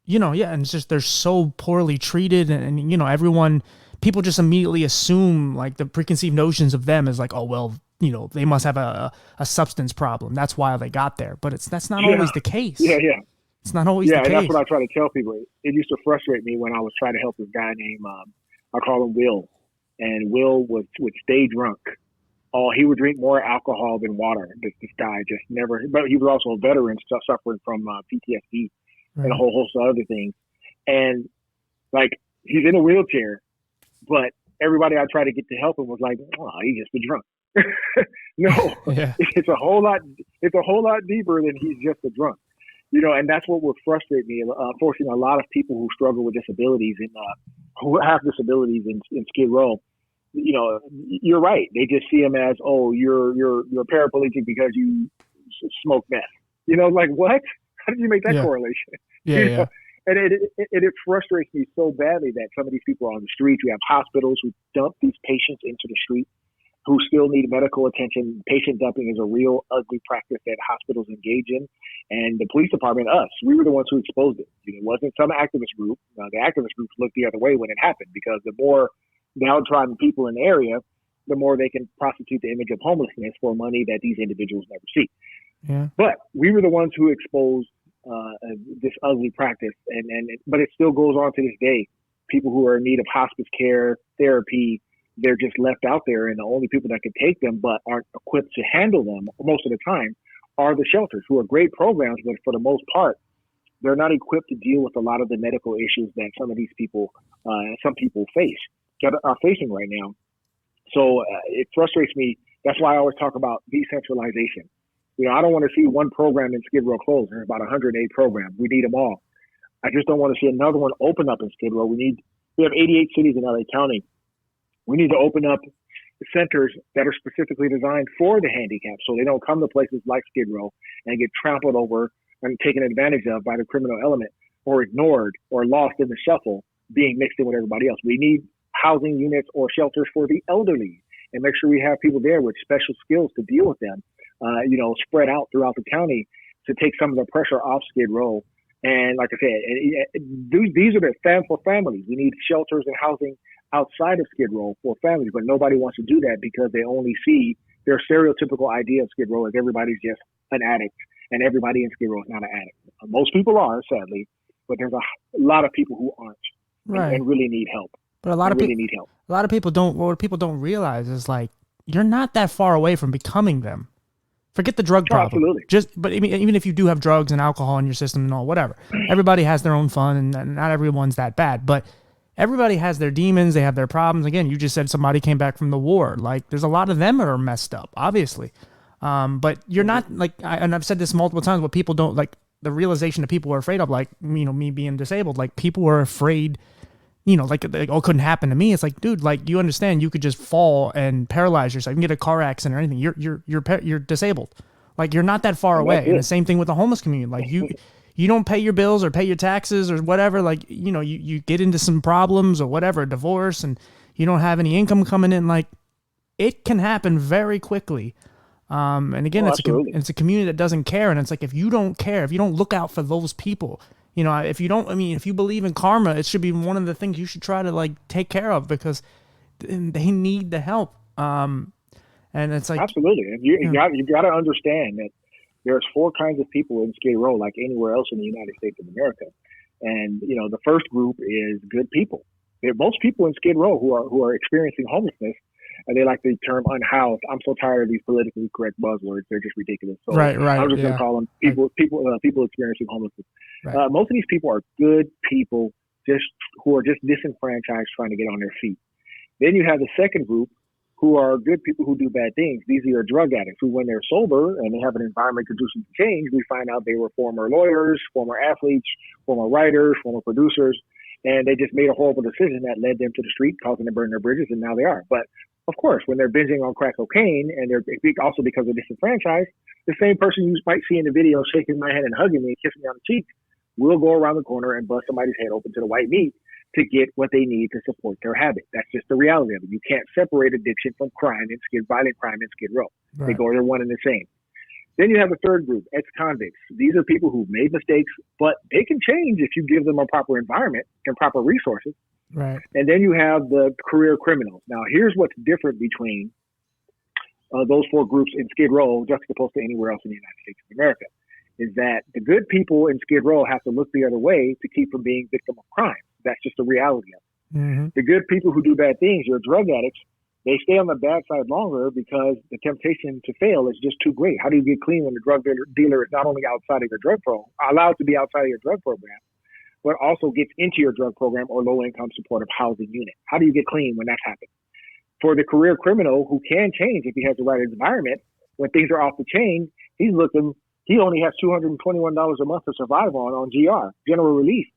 you know, yeah, and it's just they're so poorly treated, and you know, people just immediately assume like the preconceived notions of them is like, oh well, you know, they must have a substance problem. That's why they got there, but that's not Yeah. always the case. Yeah. Yeah. It's not always Yeah. the And that's case. what I try to tell people. It used to frustrate me when I was trying to help this guy named, I call him Will. And Will would stay drunk. Oh, he would drink more alcohol than water. This guy just never, but he was also a veteran suffering from PTSD and a Right. whole host of other things. And like, he's in a wheelchair, but everybody I tried to get to help him was like, oh, he's just a drunk. No, Yeah. it's a whole lot deeper than he's just a drunk. You know, and that's what would frustrate me. Unfortunately, a lot of people who struggle with disabilities and who have disabilities in Skid Row, you know, you're right. They just see him as, oh, you're paraplegic because you smoke meth. You know, like what? How did you make that Yeah. correlation? Yeah. You Yeah. know? And it frustrates me so badly that some of these people are on the streets. We have hospitals who dump these patients into the street who still need medical attention. Patient dumping is a real ugly practice that hospitals engage in. And the police department, us, we were the ones who exposed it. You know, it wasn't some activist group. The activist groups looked the other way when it happened, because the more downtrodden people in the area, the more they can prostitute the image of homelessness for money that these individuals never see. Yeah. But we were the ones who exposed this ugly practice, but it still goes on to this day. People who are in need of hospice care, therapy, they're just left out there, and the only people that can take them but aren't equipped to handle them most of the time are the shelters, who are great programs, but for the most part, they're not equipped to deal with a lot of the medical issues that some of these people, some people are facing right now. So it frustrates me. That's why I always talk about decentralization. You know, I don't want to see one program in Skid Row close. There's about 108 programs. We need them all. I just don't want to see another one open up in Skid Row. We have 88 cities in LA County. We need to open up centers that are specifically designed for the handicapped, so they don't come to places like Skid Row and get trampled over and taken advantage of by the criminal element, or ignored or lost in the shuffle, being mixed in with everybody else. We need housing units or shelters for the elderly, and make sure we have people there with special skills to deal with them, you know, spread out throughout the county to take some of the pressure off Skid Row. And like I said, these are for families. We need shelters and housing outside of Skid Row for families, but nobody wants to do that because they only see their stereotypical idea of Skid Row as everybody's just an addict, and everybody in Skid Row is not an addict. Most people are, sadly, but there's a lot of people who aren't, Right. and really need help. But a lot of really need help. A lot of people don't. What people don't realize is like you're not that far away from becoming them. Forget the drug problem. Absolutely. But I mean, even if you do have drugs and alcohol in your system and all, whatever, everybody has their own fun, and not everyone's that bad. But everybody has their demons. They have their problems. Again, you just said somebody came back from the war. Like, there's a lot of them that are messed up, obviously. But you're not like, and I've said this multiple times. What people don't like, the realization that people are afraid of, like, you know, me being disabled. Like, people are afraid. You know, like, oh, it couldn't happen to me. It's like, dude, like, you understand, you could just fall and paralyze yourself. You can get a car accident or anything. You're disabled. Like, you're not that far away. And the same thing with the homeless community. Like, you don't pay your bills or pay your taxes or whatever. Like, you know, you get into some problems or whatever, divorce, and you don't have any income coming in. Like, it can happen very quickly. And again, it's a community that doesn't care. And it's like, if you don't care, if you don't look out for those people, you know, if you believe in karma, it should be one of the things you should try to like take care of, because they need the help. And it's like, absolutely. And you got to understand that there's four kinds of people in Skid Row, like anywhere else in the United States of America. And, you know, the first group is good people. Most people in Skid Row who are experiencing homelessness, and they like the term unhoused. I'm so tired of these politically correct buzzwords. They're just ridiculous. So right. I'm just going to call them people experiencing homelessness. Right. Most of these people are good people who are just disenfranchised, trying to get on their feet. Then you have the second group, who are good people who do bad things. These are your drug addicts who, when they're sober and they have an environment conducive to change, we find out they were former lawyers, former athletes, former writers, former producers, and they just made a horrible decision that led them to the street, causing them to burn their bridges, and now they are. But Of course, when they're binging on crack cocaine and they're also because they're disenfranchised, the same person you might see in the video shaking my hand and hugging me and kissing me on the cheek will go around the corner and bust somebody's head open to the white meat to get what they need to support their habit. That's just the reality of it. You can't separate addiction from crime and violent crime in Skid Row. Right. They go, they're one and the same. Then you have a third group, ex-convicts. These are people who've made mistakes, but they can change if you give them a proper environment and proper resources. Right. And then you have the career criminals. Now, here's what's different between those four groups in Skid Row juxtaposed to anywhere else in the United States of America, is that the good people in Skid Row have to look the other way to keep from being victim of crime. That's just the reality of it. Mm-hmm. The good people who do bad things, your drug addicts, they stay on the bad side longer because the temptation to fail is just too great. How do you get clean when the drug dealer is not only outside of your allowed to be outside of your drug program, but also gets into your drug program or low-income supportive housing unit? How do you get clean when that's happened? For the career criminal who can change if he has the right environment, when things are off the chain, he only has $221 a month to survive on GR, general relief.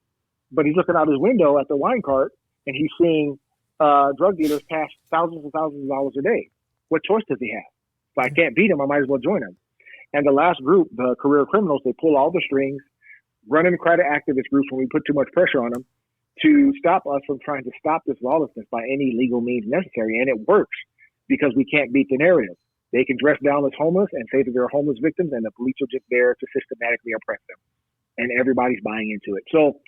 But he's looking out his window at the wine cart and he's seeing drug dealers pass thousands and thousands of dollars a day. What choice does he have? If I can't beat him, I might as well join him. And the last group, the career criminals, they pull all the strings, run into credit activist groups when we put too much pressure on them to stop us from trying to stop this lawlessness by any legal means necessary. And it works because we can't beat the narrative. They can dress down as homeless and say that they're homeless victims, and the police are just there to systematically oppress them. And everybody's buying into it. So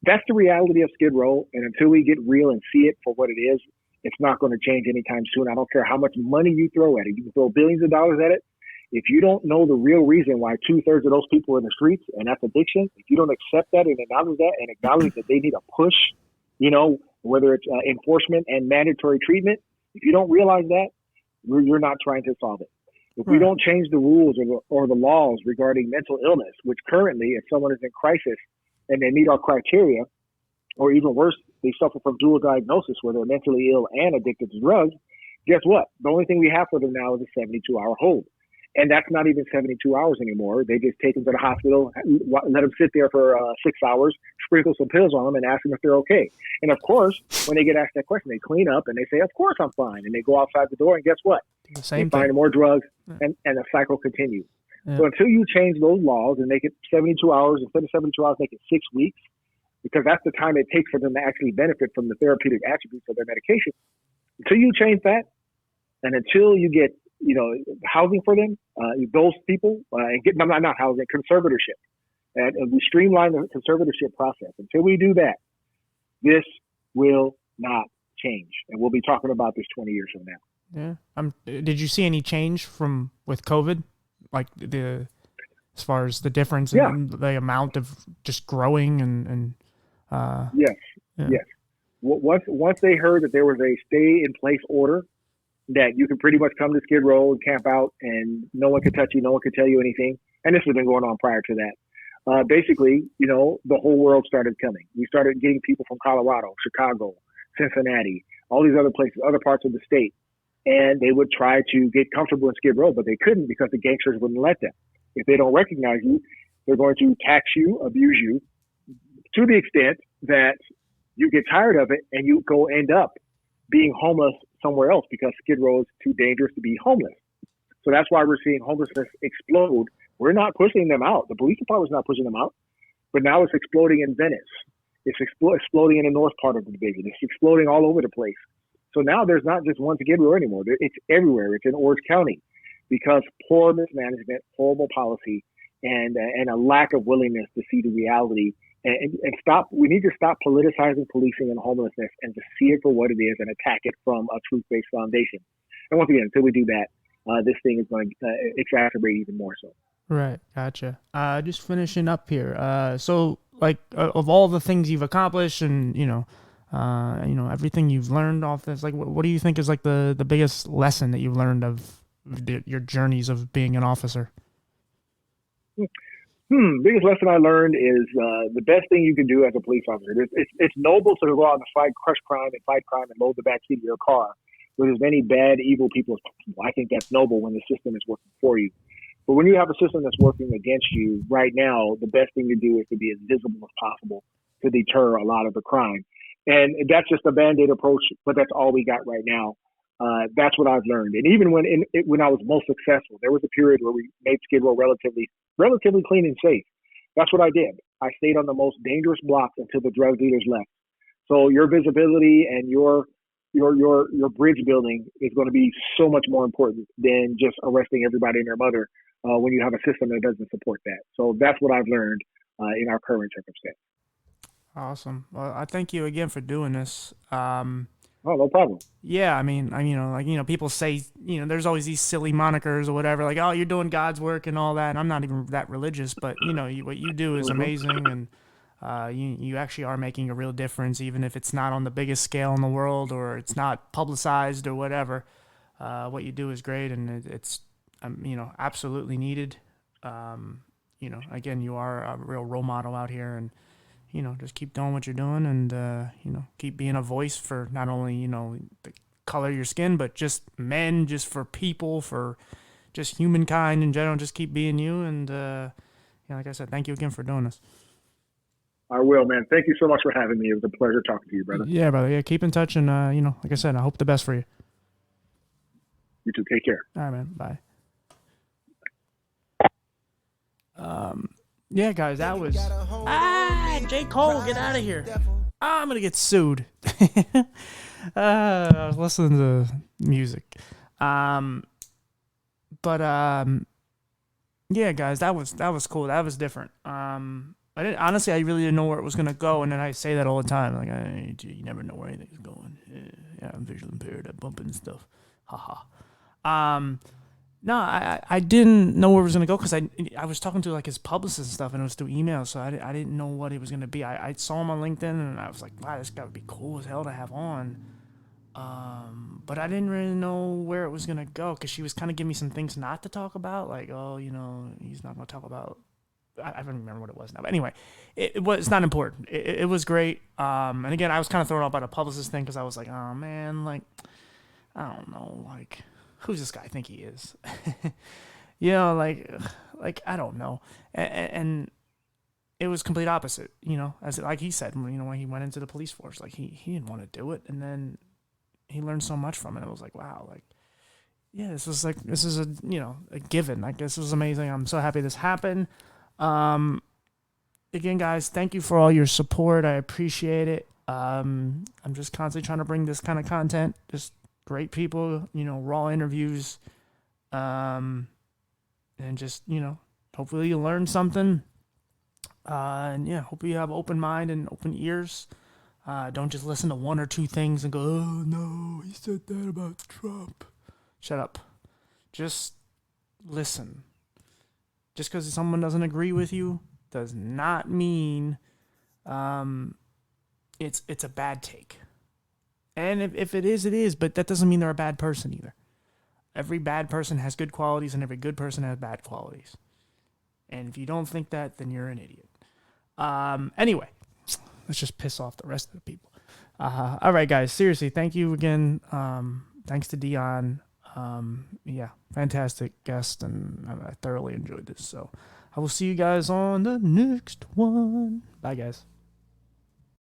that's the reality of Skid Row. And until we get real and see it for what it is, it's not going to change anytime soon. I don't care how much money you throw at it. You can throw billions of dollars at it. If you don't know the real reason why 2/3 of those people are in the streets, and that's addiction, if you don't accept that and acknowledge that and acknowledge that they need a push, whether it's enforcement and mandatory treatment, if you don't realize that, you're not trying to solve it. If we don't change the rules or the laws regarding mental illness, which currently, if someone is in crisis and they meet our criteria, or even worse, they suffer from dual diagnosis where they're mentally ill and addicted to drugs, guess what? The only thing we have for them now is a 72-hour hold. And that's not even 72 hours anymore. They just take them to the hospital, let them sit there for 6 hours, sprinkle some pills on them, and ask them if they're okay. And of course, when they get asked that question, they clean up and they say, of course I'm fine. And they go outside the door, and guess what? They find more drugs, and the cycle continues. Yeah. So until you change those laws and make it 72 hours, instead of 72 hours, make it 6 weeks, because that's the time it takes for them to actually benefit from the therapeutic attributes of their medication. Until you change that, and until you get housing for them, those people, and get not housing, conservatorship. And we streamline the conservatorship process. Until we do that, this will not change. And we'll be talking about this 20 years from now. Yeah. Did you see any change with COVID? Like as far as the difference in the amount of just growing and Yes. Once they heard that there was a stay in place order, that you can pretty much come to Skid Row and camp out and no one can touch you, no one can tell you anything. And this has been going on prior to that. Basically, the whole world started coming. We started getting people from Colorado, Chicago, Cincinnati, all these other places, other parts of the state. And they would try to get comfortable in Skid Row, but they couldn't because the gangsters wouldn't let them. If they don't recognize you, they're going to tax you, abuse you, to the extent that you get tired of it and you go end up being homeless somewhere else because Skid Row is too dangerous to be homeless. So that's why we're seeing homelessness explode. We're not pushing them out. The police department's not pushing them out, but now it's exploding in Venice. It's exploding in the north part of the division. It's exploding all over the place. So now there's not just one Skid Row anymore. It's everywhere. It's in Orange County because poor mismanagement, horrible policy, and a lack of willingness to see the reality and stop. We need to stop politicizing policing and homelessness and to see it for what it is and attack it from a truth-based foundation. And once again, until we do that, this thing is going to exacerbate even more so. Right. Gotcha. Just finishing up here. So like of all the things you've accomplished and, everything you've learned off this, like what do you think is like the biggest lesson that you've learned of your journeys of being an officer? Biggest lesson I learned is the best thing you can do as a police officer. It's noble to go out and crush crime and load the backseat of your car with as many bad, evil people as possible. I think that's noble when the system is working for you. But when you have a system that's working against you right now, the best thing to do is to be as visible as possible to deter a lot of the crime. And that's just a Band-Aid approach, but that's all we got right now. That's what I've learned. And even when I was most successful, there was a period where we made Skid Row relatively clean and safe. That's what I did. I stayed on the most dangerous blocks until the drug dealers left. So your visibility and your bridge building is going to be so much more important than just arresting everybody and their mother when you have a system that doesn't support that. So that's what I've learned in our current circumstance. Awesome. Well, I thank you again for doing this. Oh, no problem. Yeah, I mean, people say, there's always these silly monikers or whatever, like, oh, you're doing God's work and all that. And I'm not even that religious, but what you do is amazing, and you actually are making a real difference, even if it's not on the biggest scale in the world or it's not publicized or whatever. What you do is great, and it's absolutely needed. Again, you are a real role model out here, and just keep doing what you're doing, and keep being a voice for not only the color of your skin, but just men, just for people, for just humankind in general. Just keep being you, and like I said, thank you again for doing this. I will, man. Thank you so much for having me. It was a pleasure talking to you, brother. Yeah, brother. Yeah, keep in touch, and like I said, I hope the best for you. You too. Take care. All right, man. Bye. Yeah, guys, that was J. Cole, get out of here. I'm gonna get sued. I was listening to music. Yeah, guys, that was cool. That was different. Honestly, I really didn't know where it was gonna go, and then I say that all the time. Like, you never know where anything's going. Yeah, I'm visually impaired. I bump into stuff. Haha. No, I didn't know where it was gonna go, because I was talking to like his publicist and stuff, and it was through email, so I didn't know what it was gonna be. I saw him on LinkedIn, and I was like, wow, this guy would be cool as hell to have on. But I didn't really know where it was gonna go, because she was kind of giving me some things not to talk about, like, oh, he's not gonna talk about. I don't remember what it was now, but anyway, it's not important. It was great. And again, I was kind of thrown off by the publicist thing, because I was like, oh man, like, I don't know, like, who's this guy think he is? Like I don't know. And it was complete opposite, as like he said, when he went into the police force, like he didn't want to do it, and then he learned so much from it. It was like, wow, like, yeah, this is a given. Like, this was amazing. I'm so happy this happened. Again, guys, thank you for all your support. I appreciate it. I'm just constantly trying to bring this kind of content, just great people, raw interviews, and just, hopefully you learn something, and yeah, hopefully you have open mind and open ears. Don't just listen to one or two things and go, oh no, he said that about Trump. Shut up. Just listen. Just because someone doesn't agree with you does not mean it's a bad take. And if it is, it is. But that doesn't mean they're a bad person either. Every bad person has good qualities, and every good person has bad qualities. And if you don't think that, then you're an idiot. Anyway, let's just piss off the rest of the people. All right, guys. Seriously, thank you again. Thanks to Dion. Yeah, fantastic guest, and I thoroughly enjoyed this. So I will see you guys on the next one. Bye, guys.